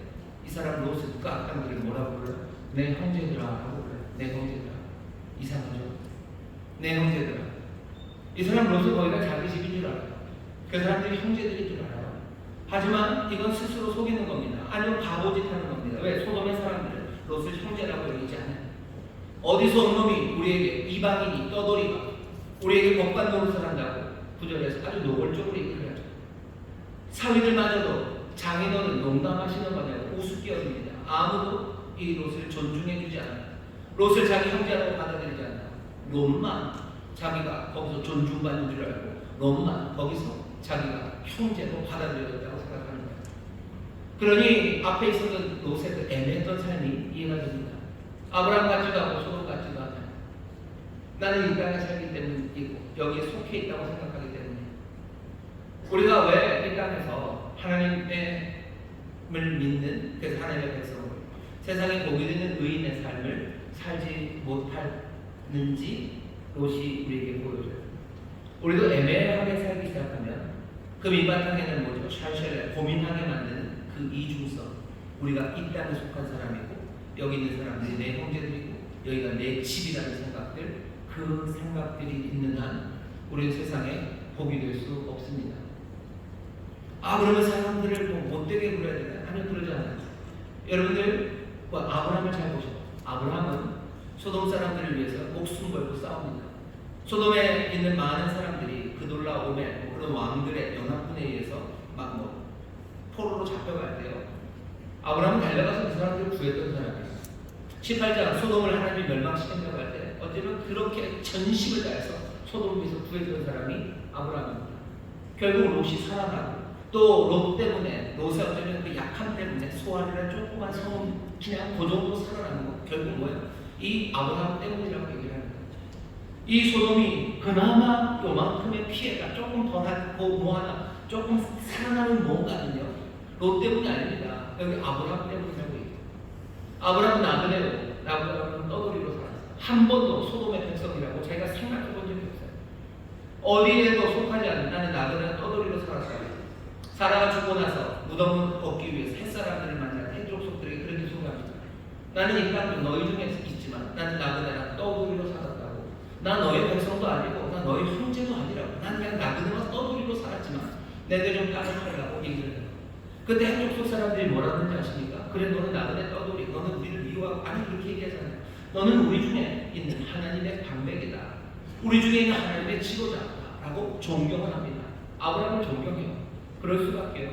이 사람 롯은 그 악당들을 뭐라고 불러요? 내 형제들아 라고 불러요. 내 형제들아. 이상하죠? 내 형제들아. 이 사람 롯은 거기가 자기 집인 줄 알아요. 그 사람들이 형제들인 줄 알아요. 하지만 이건 스스로 속이는 겁니다. 아니면 바보짓 하는 겁니다. 왜? 소돔의 사람들은 롯을 형제라고 여기지 않아요. 어디서 온 놈이 우리에게 이방인이 떠돌이가 우리에게 법관 노릇을 한다고 구절에서 아주 노골적으로 얘기를 하죠. 사위들마저도 장인어른 농담하시는 거냐고 우습게 여깁니다. 아무도 이 롯을 존중해주지 않아요. 롯을 자기 형제라고 받아들이지 않아요. 롯만 자기가 거기서 존중받는 줄 알고 롯만 거기서 자기가 형제로 받아들여졌다고 생각하는 거예요. 그러니 앞에 있었던 롯의 그 애매했던 삶이 이해가 됩니다. 아브라함 같지도 않고 소돔 같지도 않아요. 나는 이 땅에 살기 때문이고 여기에 속해 있다고 생각하기 때문에 우리가 왜 이 땅에서 하나님을 믿는 그래서 하나님의 백성을 세상에 복이 되는 의인의 삶을 살지 못하는지 롯이 우리에게 보여줘요. 우리도 애매하게 살기 시작하면 그 밑바탕에는 뭐죠? 샬셀에 고민하게 만드는 그 이중성. 우리가 이 땅에 속한 사람이고 여기 있는 사람들이 내 형제들이고 여기가 내 집이라는 생각들, 그 생각들이 있는 한 우리는 세상에 복이 될 수 없습니다. 그러면 사람들을 못되게 굴어야 되나? 아니요, 그러지 않아요. 여러분들 아브라함을 잘 보셔. 아브라함은 소돔 사람들을 위해서 목숨 걸고 싸웁니다. 소돔에 있는 많은 사람들이 그돌라오멜 그런 왕들의 연합군에 의해서 포로로 잡혀갈 때요. 아브라함은 달려가서 그 사람들을 구했던 사람이에요. 18장 소돔을 하나님이 멸망시키려고 할 때 어쩌면 그렇게 전심을 다해서 소돔을 위해서 구했던 사람이 아브라함입니다. 결국 롯이 살아나고 또 롯 때문에 롯의 어쩌면 그 약함 때문에 소알이라는 조그만 성은 그냥 그 정도 살아나는 거 결국 뭐예요? 이 아브라함 때문이라고 얘기를 하는 거죠. 이 소돔이 그나마 요만큼의 피해가 조금 더 나고 뭐하나 조금 살아나는 뭔가는요 롯 때문이 아닙니다. 여기 아브라함 때문이라고 얘기해요. 아브라함은 나그네로 아브라함은 떠돌이로 살았어요. 한 번도 소돔의 백성이라고 자기가 생각해 본 적이 없어요. 어디에도 속하지 않는 나는 나그네가 떠돌이로 살았어요. 사라가 죽고 나서 무덤을 얻기 위해서 햇사람들을 만나 햇족속들에게 그렇게 소개합니다. 나는 이 땅도 너희 중에 있지만 나는 나그네라 떠돌이로 살았다고. 나 너희 백성도 아니고 나 너희 형제도 아니라고. 난 그냥 나그네와 떠돌이로 살았지만 내가 좀 땅을 팔라고 얘기를 해요. 그때 햇족속 사람들이 뭐라 그러는지 아십니까? 그래 너는 나그네 떠돌이 너는 우리를 미워하고 아니 그렇게 얘기하잖아요. 너는 우리 중에 있는 하나님의 방백이다. 우리 중에 있는 하나님의 지도자라고 존경을 합니다. 아브라함을 존경해요. 그럴 수밖에요.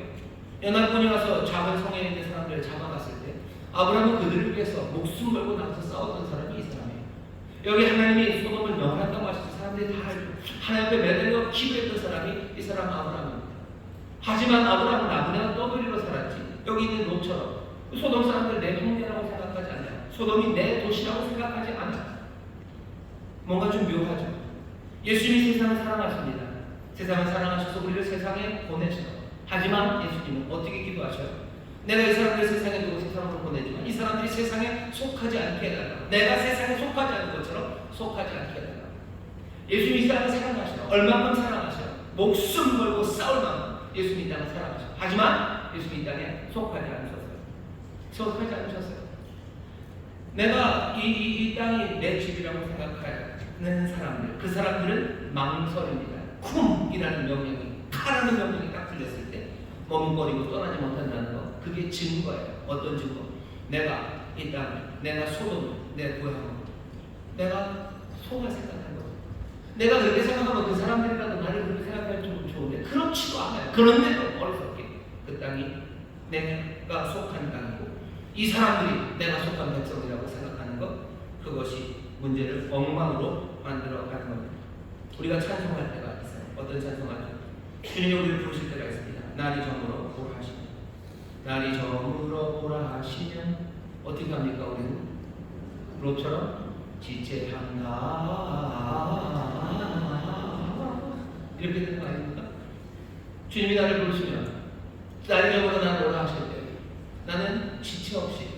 연합군이 와서 작은 성에 있는 사람들을 잡아갔을 때 아브라함은 그들을 위해서 목숨 걸고 나가서 싸웠던 사람이 이 사람이에요. 여기 하나님이 소돔을 명한다고 하셔서 사람들이 다 알고 하나님 앞에 매달려 기도했던 사람이 이 사람 아브라함입니다. 하지만 아브라함은 나그네와 떠돌이로 살았지. 여기 있는 롯처럼 소돔 사람들 내 형제라고 생각하지 않아요. 소돔이 내 도시라고 생각하지 않아요. 뭔가 좀 묘하죠. 예수님이 세상을 사랑하십니다. 세상을 사랑하셔서 우리를 세상에 보내셔요. 하지만 예수님은 어떻게 기도하셔요? 내가 이 사람들을 세상에 두고 세상으로 보내지만 이 사람들이 세상에 속하지 않게 해달라. 내가 세상에 속하지 않은 것처럼 속하지 않게 해달라. 예수님이 이 땅을 사랑하셔요. 얼마만큼 사랑하셔요? 목숨 걸고 싸울 만큼 예수님이 이 땅을 사랑하셔요. 하지만 예수님이 이 땅에 속하지 않으셨어요. 속하지 않으셨어요. 내가 이 땅이 내 집이라고 생각하는 사람들, 그 사람들은 망설입니다. 쿰이라는 명령이, 카라는 명령이 딱 들렸을 때 머뭇거리고 떠나지 못한다는 거, 그게 증거예요. 어떤 증거? 내가 이 땅을, 내가 소돔을, 내 고향을, 내가 속을 생각한 거죠. 내가 그렇게 생각하면 그 사람들이라도 나를 그렇게 생각하면 좀 좋은데 그렇지도 않아요. 그런데도 어리석게 그 땅이 내가 속한 땅이고 이 사람들이 내가 속한 백성이라고 생각하는 것, 그것이 문제를 엉망으로 만들어가는 겁니다. 우리가 찬송할 때가 있어요. 어떤 찬송하죠? 주님이 우리를 부르실 때가 있습니다. 날이 저물어 보라 하시면, 날이 저물어 보라 하시면 어떻게 합니까? 우리는 롯처럼 지체한다 이렇게 되는 거 아닙니까? 주님이 나를 부르시면 날이 저물어 난 오라 하실 때 나는 지체 없이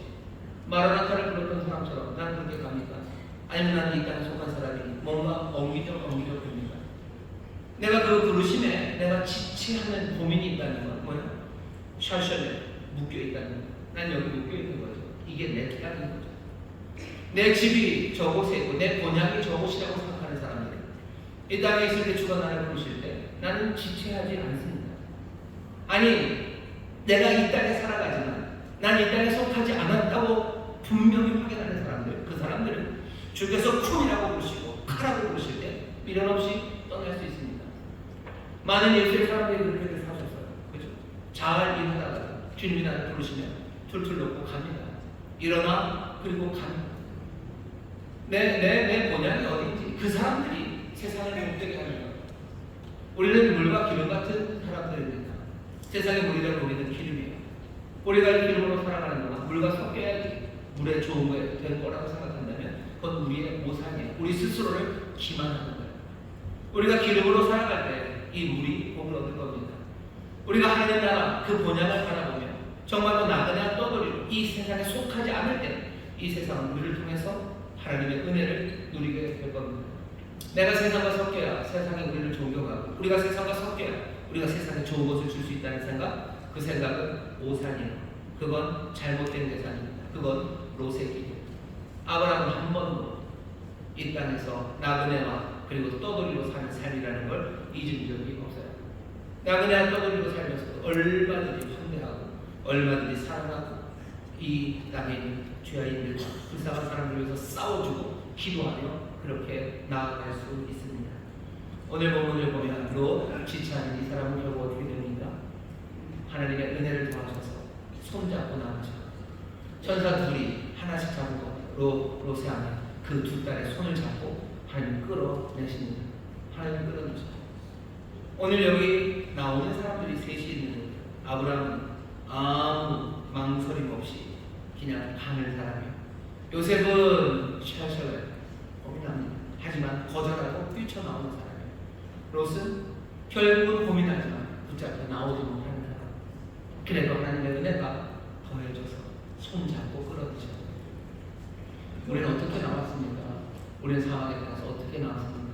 마라나타를 불렀던 사람처럼 나는 그렇게 갑니까? 아니면 나는 이 땅에 속한 사람이 뭔가 엉기적입니까? 내가 그 부르심에 내가 지체하는 고민이 있다는 건 뭐예요? 샬샬에 묶여있다는 거. 난 여기 묶여있는 거죠. 이게 내 땅인 거죠. 내 집이 저곳에 있고 내 본향이 저곳이라고 생각하는 사람들이 이 땅에 있을 때 주가 나를 부르실 때 나는 지체하지 않습니다. 아니 내가 이 땅에 살아가지만 난 이 땅에 속하지 않았다고 분명히 확인하는 사람들, 그 사람들은 주께서 쿰이라고 부르시고 카라고 부르실 때 미련 없이 떠날 수 있습니다. 많은 예수의 사람들이 그렇게 사셨어요. 그죠? 잘 일하다가 주님이 나를 부르시면 툴툴 놓고 갑니다. 일어나 그리고 갑니다. 내 본향이 어딘지 그 사람들이 세상을 못되게 하는 거예요. 우리는 물과 기름 같은 사람들입니다. 세상의 물이라고 우리는 기름이에요. 우리가 이 기름으로 살아가는 동안 물과 섞여야지 물에 좋은 거에 될 거라고 생각한다면 그건 우리의 오산이에요. 우리 스스로를 기만하는 거예요. 우리가 기름으로 살아갈 때 이 물이 복을 얻을 겁니다. 우리가 하나님 나라 그 본향을 바라보며 정말로 나그네와 떠돌이로 이 세상에 속하지 않을 때 이 세상은 우리를 통해서 하나님의 은혜를 누리게 될 겁니다. 내가 세상과 섞여야 세상이 우리를 존경하고 우리가 세상과 섞여야 우리가 세상에 좋은 것을 줄 수 있다는 생각, 그 생각은 오산이에요. 그건 잘못된 계산입니다. 그건 롯의 길. 아브라함은 한 번도 이 땅에서 나그네와 그리고 떠돌이로 사는 삶이라는 걸 잊은 적이 없어요. 나그네와 떠돌이로 살면서 얼마든지 환대하고 얼마든지 사랑하고 이 땅에 있는 죄인들과 불쌍한 사람들을 위해서 싸워주고 기도하며 그렇게 나아갈 수 있습니다. 오늘 본문을 보면 롯 지체하는 이 사람은 결국 어떻게 됩니까? 하나님의 은혜를 도와줘서 손잡고 나가죠. 천사 둘이 하나씩 잡은 것 같아요. 롯의 아내 그 두 딸의 손을 잡고 하나님 끌어내십니다. 하나님 끌어내죠. 오늘 여기 나오는 사람들이 셋이 있는 아브라함은 아무 망설임 없이 그냥 가는 사람이에요. 요셉은 샬샬해 고민합니다. 하지만 거절하고 뛰쳐나오는 사람이에요. 롯은 결국은 고민하지만 붙잡혀 나오지 못하는 사람. 그래도 하나님의 은혜가 더해져서 손잡고 끌어내죠. 우리는 어떻게 나왔습니까? 우리는 상황에 따라서 어떻게 나왔습니까?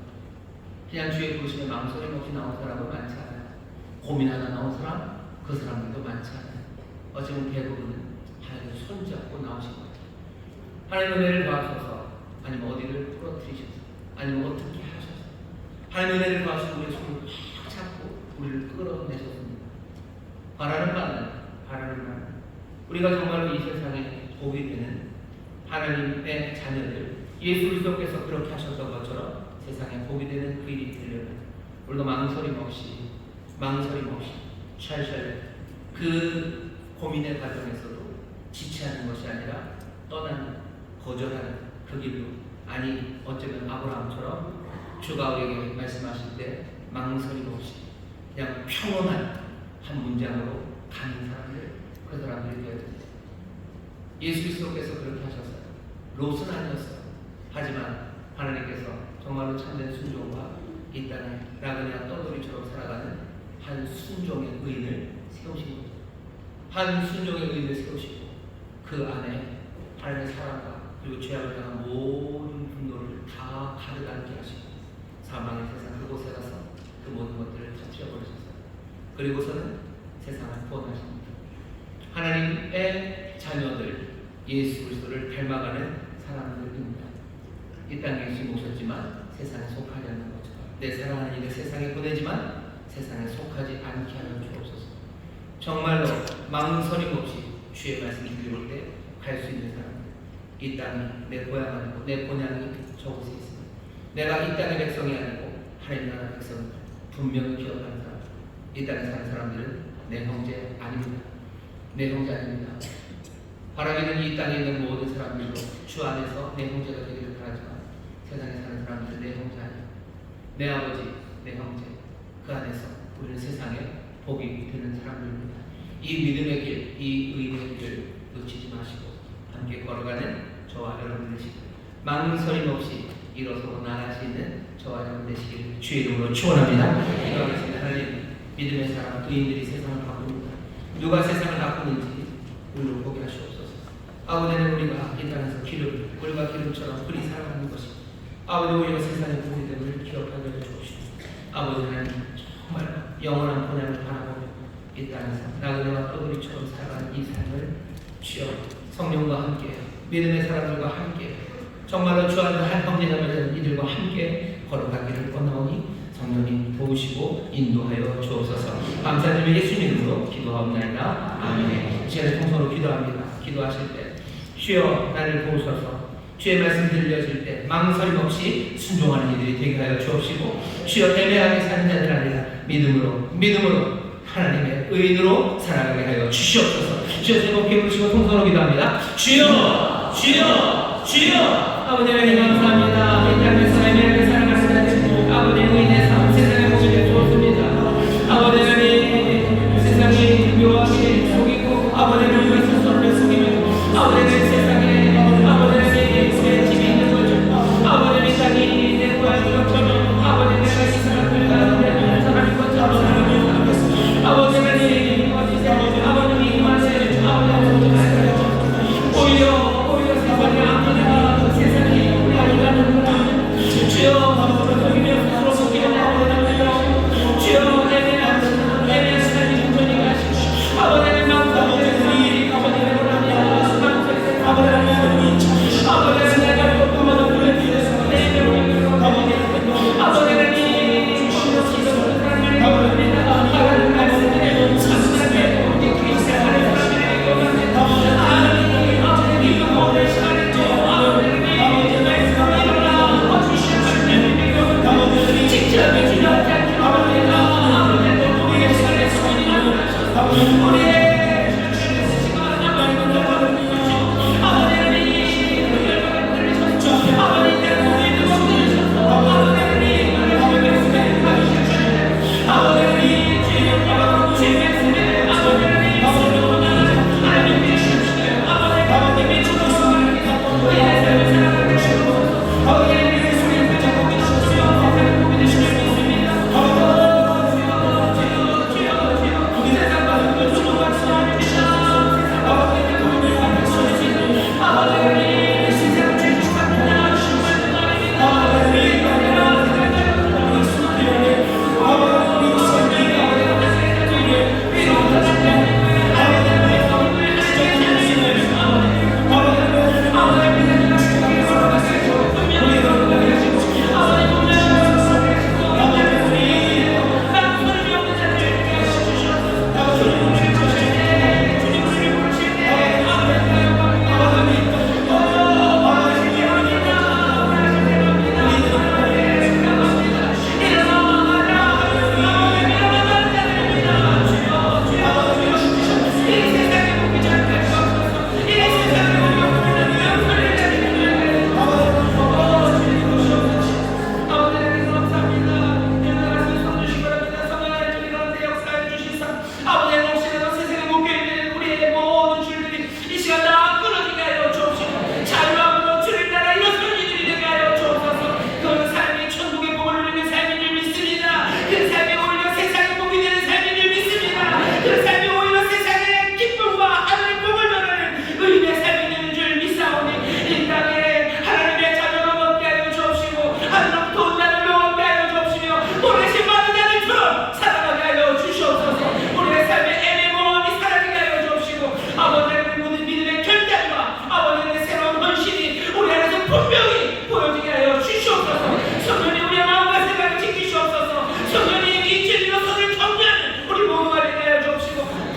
그냥 주의 부르심에 망설임 없이 나온 사람은 많지 않아요. 고민하다 나온 사람, 그 사람들도 많지 않아요. 어쩌면 대부분은 하나님 손잡고 나오신 것 같아요. 하나님 은혜를 도와셔서 아니면 어디를 부러뜨리셔서 아니면 어떻게 하셔서 하나님 은혜를 도와주시고 우리의 손을 확 잡고 우리를 끌어내셨습니다. 바라는 바는 우리가 정말로 이 세상에 복이 되는 하나님의 자녀들, 예수 그리스도께서 그렇게 하셨던 것처럼 세상에 복이 되는 그 일이 되려면 우리도 망설임 없이 망설임 없이 샬샬 그 고민의 과정에서도 지체하는 것이 아니라 떠나는 거절하는 그 길로 아니 어쩌면 아브라함처럼 주가 우리에게 말씀하실 때 망설임 없이 그냥 평온한 한 문장으로 가는 사람들 그 사람들이 되어야 됩니다. 예수 그리스도께서 그렇게 하셨어요. 롯은 아니었어요. 하지만 하나님께서 정말로 참된 순종과 이 땅에 라그냐 떠돌이처럼 살아가는 한 순종의 의인을 세우신 거죠. 한 순종의 의인을 세우시고 그 안에 하나님의 사랑과 그리고 죄악을 당한 모든 분노를 다 가득 안게 하시고 사망의 세상 그곳에 가서 그 모든 것들을 터뜨려버리셨어요. 그리고서는 세상을 구원하십니다. 하나님의 자녀들 예수 그리스도를 닮아가는 사람들입니다. 이 땅에 예수님 오셨지만 세상에 속하지 않는 것처럼 내 사랑하는 이를 세상에 보내지만 세상에 속하지 않게 하여 주옵소서. 정말로 망설임 없이 주의 말씀이 들려올 때 갈 수 있는 사람들 이 땅이 내 고향 아니고 내 본향이 저곳에 있습니다. 내가 이 땅의 백성이 아니고 하나님 나라 백성입니다. 분명히 기억하는 사람 이 땅에 사는 사람들은 내 형제 아닙니다. 내 형제 아닙니다. 바라기는 이 땅에 있는 모든 사람들도 주 안에서 내 형제가 되기를 바라지만 세상에 사는 사람들은 내 형제 아니에요. 내 아버지, 내 형제 그 안에서 우리는 세상에 복이 되는 사람들입니다. 이 믿음의 길, 이 의의 길을 놓치지 마시고 함께 걸어가는 저와 여러분 되시길 망설임 없이 일어서고 나갈 수 있는 저와 여러분 되시길 주의 이름으로 축원합니다. 기도하겠습니다. 하나님 믿음의 사람, 의인들이 세상을 바꿉니다. 누가 세상을 바꾸는지 우리를 보게 하시옵소서. 아버지는 우리가 이 땅에서 물과 기름처럼 그리 살아가는 것이 아버지 우리가 세상의 복이 됨을 기억하게 해주옵시고 아버지는 정말 영원한 본향을 바라보며 이 땅에서 나그네와 떠돌이처럼 살아가는 이 삶을 주여 성령과 함께 믿음의 사람들과 함께 정말로 주 안에 한 형제자매는 이들과 함께 걸어가기를 원하오니 성령님 도우시고 인도하여 주옵소서. 감사드리며 예수님 이름으로 기도하옵나이다. 아멘. 이제는 통성으로 기도합니다. 기도하실 때 주여 나를 도우소서. 주의 말씀 들려질 때 망설임 없이 순종하는 이들이 되게 하여 주옵시고 주여 애매하게 사는 자들 아니라 믿음으로 하나님의 의인으로 살아가게 하여 주시옵소서. 주여 제목에 부르시고 통성으로 기도합니다. 주여 아버지 하나님 감사합니다. 이 땅에서 애매하게 살아가는 자들 아버지 의인의 삶 세상에 보게 되 주옵습니다. 아버지 하나님 세상이 묘하게 속이고 아버지를 위해 있을 수 없는 속이며 아버지는 세상에 아버지는 내 집이 있는 거죠. 아버지는 이 땅이 내 고향인 것처럼 아버지 내가 이 사람들과 내 사람인 것처럼 살아가겠습니다. 아버지 하나님 어디서 아버님이 이만세 아버지는 오히려 세상이 아무나 세상이 우리 아이가는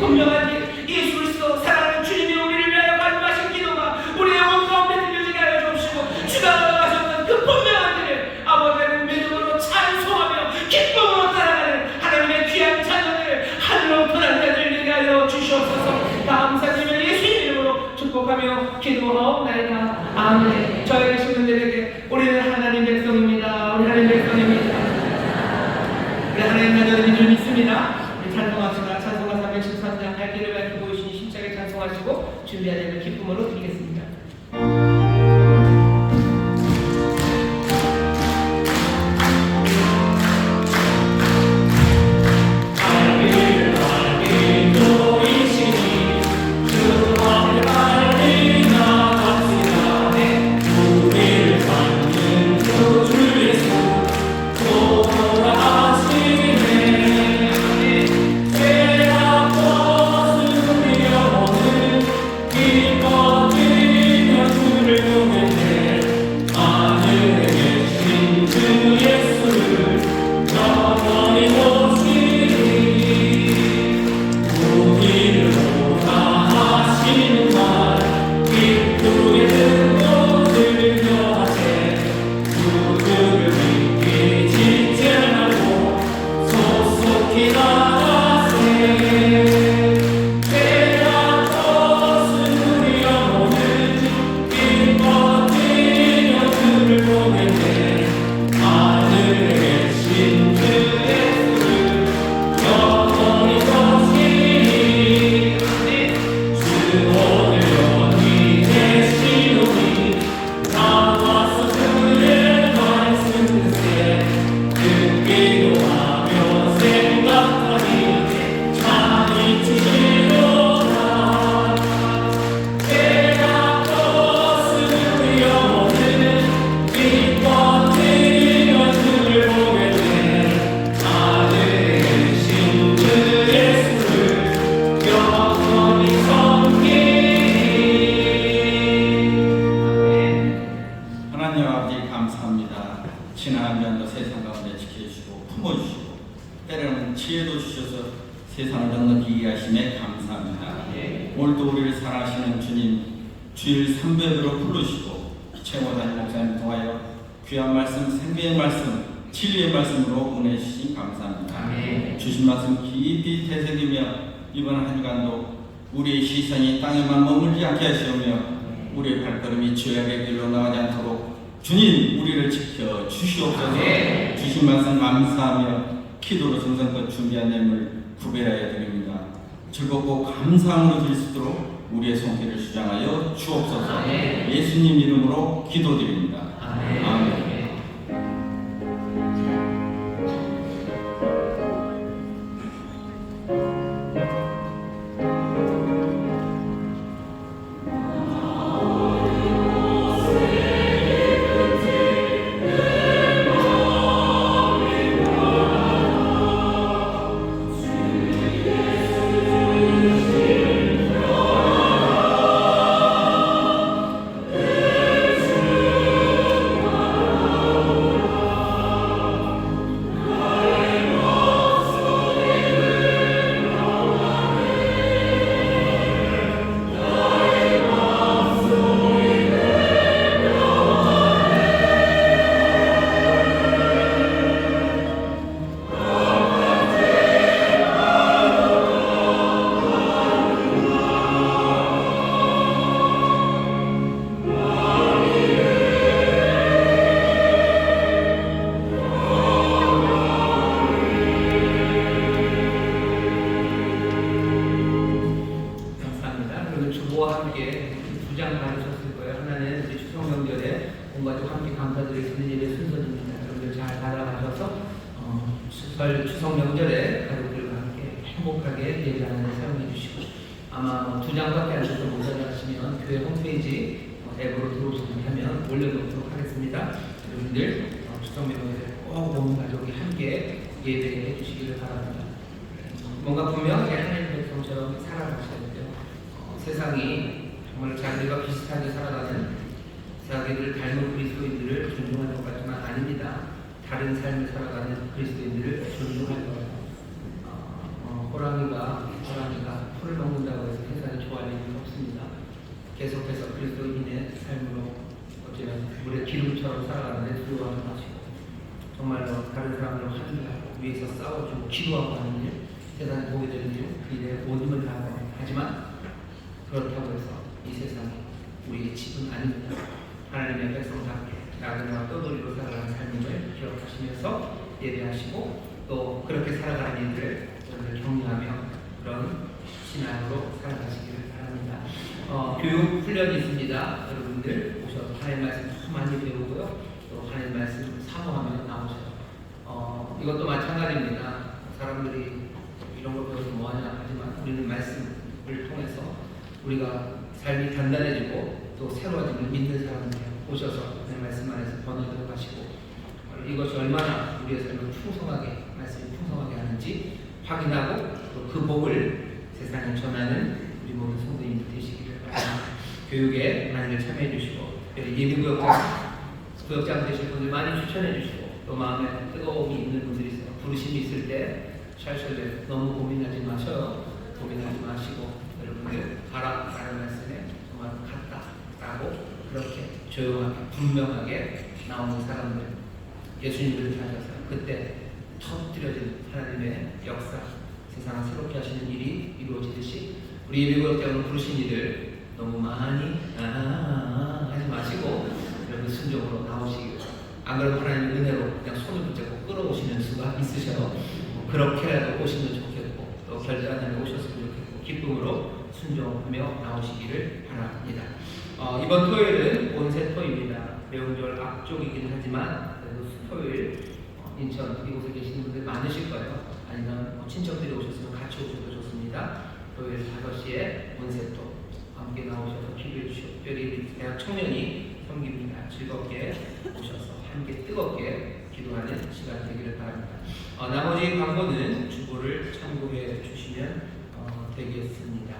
분명하지 예수 그리스도 사랑하는 주님이 우리를 위하여 간구하신 기도가 우리의 온 가운데 들려지게 하여 주옵시고 주가 나가셨던 그 분명한 길을 아버지의 믿음으로 찬송하며 기쁨으로 살아가는 하나님의 귀한 자녀들 하늘로 떠난 자들 되게 하여 주시옵소서. 감사드리며 예수의 이름으로 축복하며 기도하옵나이다. 아멘. 저희 계신 분들에게 우리는 하나님 백성입니다. 우리 하나님 백성입니다. 우리 하나님 자녀들인 줄 믿습니다. 우리 찬송합시다. 찬송가 313장 갈 길을 밝혀 보이시니 심차게 찬송하시고 준비하는 기쁨으로 드리겠습니다. 세상을 넉넉히 이해하심에 감사합니다. 오늘도 우리를 사랑하시는 주님 주일 3배로 부르시고 최고단 목사님 통하여 귀한 말씀, 생명의 말씀, 진리의 말씀으로 은혜 주신 감사합니다. 주신 말씀 깊이 되새기며 이번 한 주간도 우리의 시선이 땅에만 머물지 않게 하시오며 우리의 발걸음이 죄악의 길로 나가지 않도록 주님 우리를 지켜 주시옵소서. 주신 말씀 감사하며 기도로 정성껏 준비한 내용을 구별하여 드립니다. 즐겁고 감사함으로 드릴 수 있도록 우리의 손길을 주장하여 주옵소서. 예수님 이름으로 기도드립니다. 아멘. 추석 명절에 가족들과 함께 행복하게 예배하는 사용해 주시고 아마 2장밖에 안 돼서 못 찾아가시면 교회 홈페이지 앱으로 들어오시면 하면 올려놓도록 하겠습니다. 여러분들 추석 명절에 꼭 온 가족이 함께 예배해 주시기를 바랍니다. 뭔가 분명하게 하나님 백성처럼 살아가셔야 돼요. 세상이 정말 자기들과 비슷하게 살아가는 자기들을 닮은 그리스도인들을 존중하는 것 같지만 아닙니다. 다른 삶을 살아가는 그리스도인들을 존중할 거예요. 호랑이가 계속해서 그리스도인의 삶으로 어쩌면 물의 기름처럼 살아가는데 두려워하지 마시고 정말로 다른 사람들과 합의하고 위해서 싸워주고 기도하고 하는 일, 세상에 보게 되는 일, 그 일에 온 힘을 다하고 하지만 그렇다고 해서 이 세상이 우리의 집은 아닙니다. 하나님의 백성답게 나그네와 떠돌이로 살아가는 삶을 기억하시면서 예배하시고 또 그렇게 살아가는 일들을 여러분들 격려하며 그런 신앙으로 살아가시기를 바랍니다. 교육 훈련이 있습니다. 여러분들 오셔서 하나님 말씀 더 많이 배우고요. 또 하나님 말씀 사모하며 나오셔요. 이것도 마찬가지입니다. 사람들이 이런 걸 배워서 뭐하냐 하지만 우리는 말씀을 통해서 우리가 삶이 단단해지고 또 새로워짐을 믿는 사람들 오셔서 그 말씀 안에서 번호되어 가시고 이것이 얼마나 우리의 삶을 풍성하게 말씀이 풍성하게 하는지 확인하고 또 그 복을 세상에 전하는 우리 모든 성도님들 되시기를 바랍니다. 교육에 많이들 참여해 주시고 예비구역장 되실 분들 많이 추천해 주시고 또 마음에 뜨거움이 있는 분들이 있어요. 부르심이 있을 때 샬샬레 너무 고민하지 마셔요. 고민하지 마시고 여러분들 가라라는 말씀에 정말 갔다라고 그렇게 조용하게 분명하게 나오는 사람들 예수님을 찾아서 그때 터뜨려진 하나님의 역사 세상을 새롭게 하시는 일이 이루어지듯이 우리 예비구역장으로 부르신 이들 너무 많이 하지 마시고 여러분 순종으로 나오시길 안 그러면 하나님의 은혜로 그냥 손을 붙잡고 끌어오시는 수가 있으셔도 그렇게라도 오시면 좋겠고 또 결단하며 오셨으면 좋겠고 기쁨으로 순종하며 나오시기를 바랍니다. 이번 토요일은 온세토입니다. 매운절 앞쪽이긴 하지만 그래도 토요일 인천 이곳에 계시는 분들 많으실 거예요. 아니면 친척들이 오셨으면 같이 오셔도 좋습니다. 토요일 5시에 온세토 함께 나오셔서 기도해 주시고 특별히 대학 청년이 섬깁니다. 즐겁게 오셔서 함께 뜨겁게 기도하는 시간 되기를 바랍니다. 나머지 광고는 주보를 참고해 주시면 되겠습니다.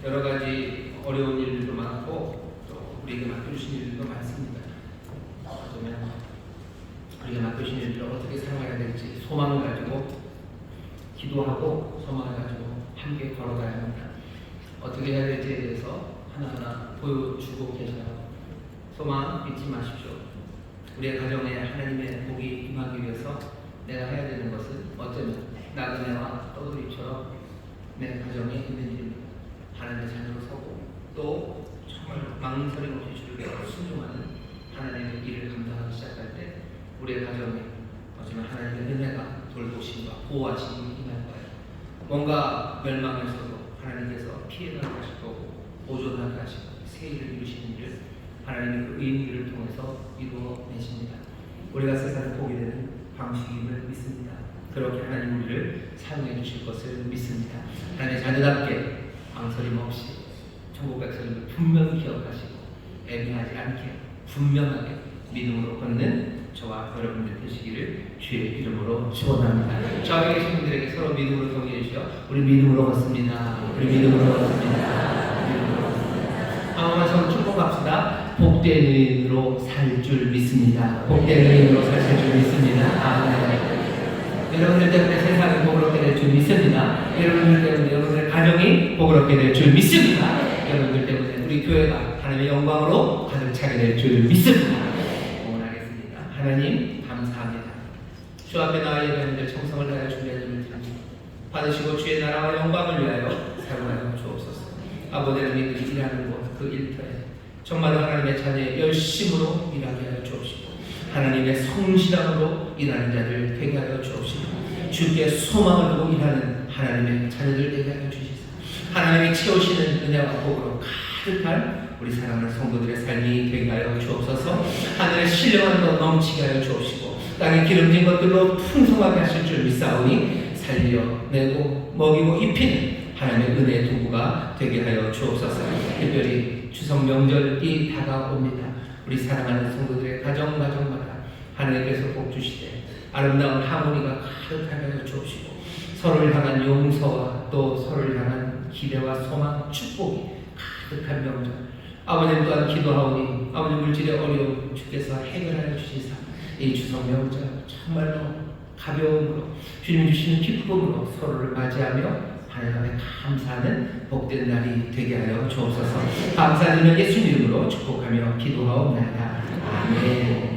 여러 가지 어려운 일들도 많고 또 우리에게 맡겨주신 일들도 많습니다. 어쩌면 우리가 맡겨주신 일들을 어떻게 살아가야 될지 소망을 가지고 기도하고 소망을 가지고 함께 걸어가야 합니다. 어떻게 해야 될지에 대해서 하나하나 보여주고 계셔요. 소망 잊지 마십시오. 우리의 가정에 하나님의 복이 임하기 위해서 내가 해야 되는 것은 어쩌면 나그네와 떠돌이처럼 내 가정에 있는 일입니다. 하나님의 자녀로 서고 또 정말 망설임 없이 주를 배워 순종하는 하나님의 일을 감당하기 시작할 때 우리의 가정에 어쩌면 하나님의 은혜가 돌보심과 보호하심이 임할 거예요. 뭔가 멸망에서도 하나님께서 피해나게 하실 거고 보존하게 하시고 새 일을 이루시는 일을 하나님의 그 의인들을 통해서 이루어내십니다. 우리가 세상에 보게 되는 방식임을 믿습니다. 그렇게 하나님 우리를 사용해 주실 것을 믿습니다. 하나님의 자녀답게 망설임 없이 천국 백성을 분명히 기억하시고 애매하지 않게 분명하게 믿음으로 걷는 저와 여러분들 되시기를 주의 이름으로 축원합니다. 저에게 계신 분들에게 서로 믿음으로 동의해 주시오. 우리 믿음으로 걷습니다. 우리 믿음으로 걷습니다. 한번만 서로 축복합시다. 복된 의인으로 살 줄 믿습니다. 복된 의인으로 살 줄 믿습니다. 아멘. 여러분들 때문에 세상이 복으롭게 될 줄 믿습니다. 여러분들 때문에 여러분들의 가정이 복으롭게 될 줄 믿습니다. 여러분들 때문에 우리 교회가 하나님의 영광으로 가득 차게 될 줄 믿습니다. 응원하겠습니다. 하나님 감사합니다. 주 앞에 나와 예배하는데 정성을 다하여 준비한 일을 드립니다. 받으시고 주의 나라와 영광을 위하여 사용하여 주옵소서. 아버지 하나님이 일하는 곳 그 일터에 정말로 하나님의 자녀의 열심으로 일하게 하여 주옵시고 하나님의 성실함으로 일하는 자들 되게 하여 주옵시고 주께 소망을 두고 일하는 하나님의 자녀들 되게 하여 주시사 하나님이 채우시는 은혜와 복으로 가득한 우리 사랑하는 성도들의 삶이 되게 하여 주옵소서. 하늘의 신령한 것 넘치게 하여 주옵시고 땅에 기름진 것들로 풍성하게 하실 줄 믿사오니 살려내고 먹이고 입히는 하나님의 은혜의 도구가 되게 하여 주옵소서. 특별히 추석 명절이 다가옵니다. 우리 사랑하는 성도들의 가정마다 하나님께서 복 주시되 아름다운 하모니가 가득하게 하여 주옵시고 서로를 향한 용서와 또 서로를 향한 기대와 소망, 축복이 가득한 명절. 아버님 또한 기도하오니 아버지 물질의 어려움 주께서 해결하여 주시사 이 추석 명절 정말로 가벼움으로 주님 주시는 기쁨으로 서로를 맞이하며 하나님 앞에 감사하는 복된 날이 되게 하여 주옵소서. 감사드리며 예수 이름으로 축복하며 기도하옵나이다. 아멘.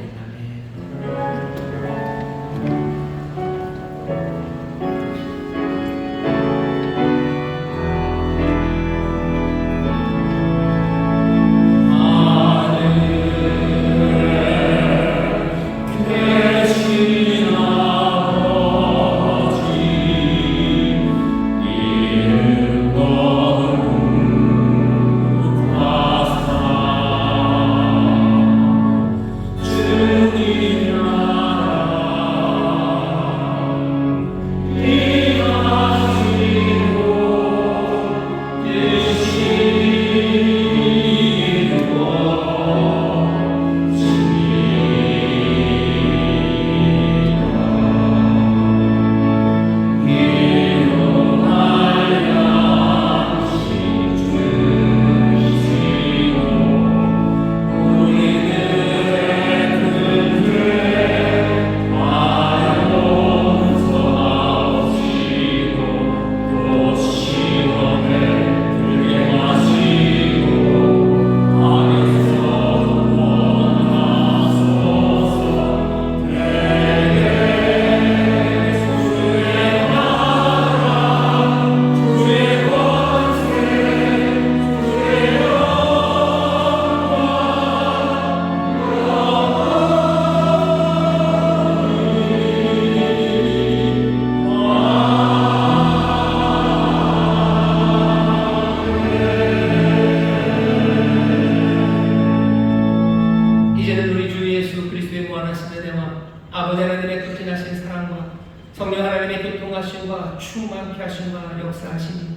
아버지 하나님의 극진하신 사랑과 성령 하나님의 교통하심과 충만케 하심과 역사하심이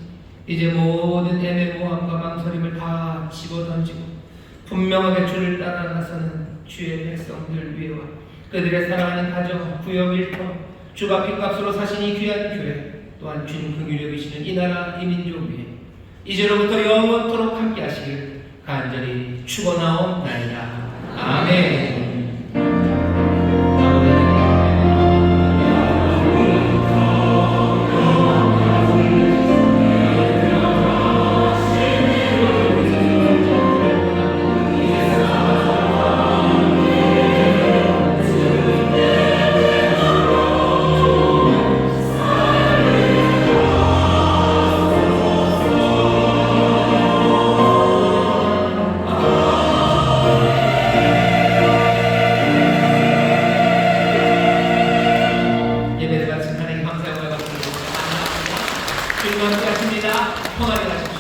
이제 모든 애매모함과 망설임을 다 집어던지고 분명하게 주를 따라 나서는 주의 백성들 위에와 그들의 사랑하는 가정, 구역, 일터, 주가 핏값으로 사신 이 귀한 교회 또한 주님 긍휼히 여기시는 이 나라 이 민족 위에 이제로부터 영원토록 함께 하시길 간절히 축원하옵나이다. 아멘. 주님 함께 하십니다. 평안히 가십니다.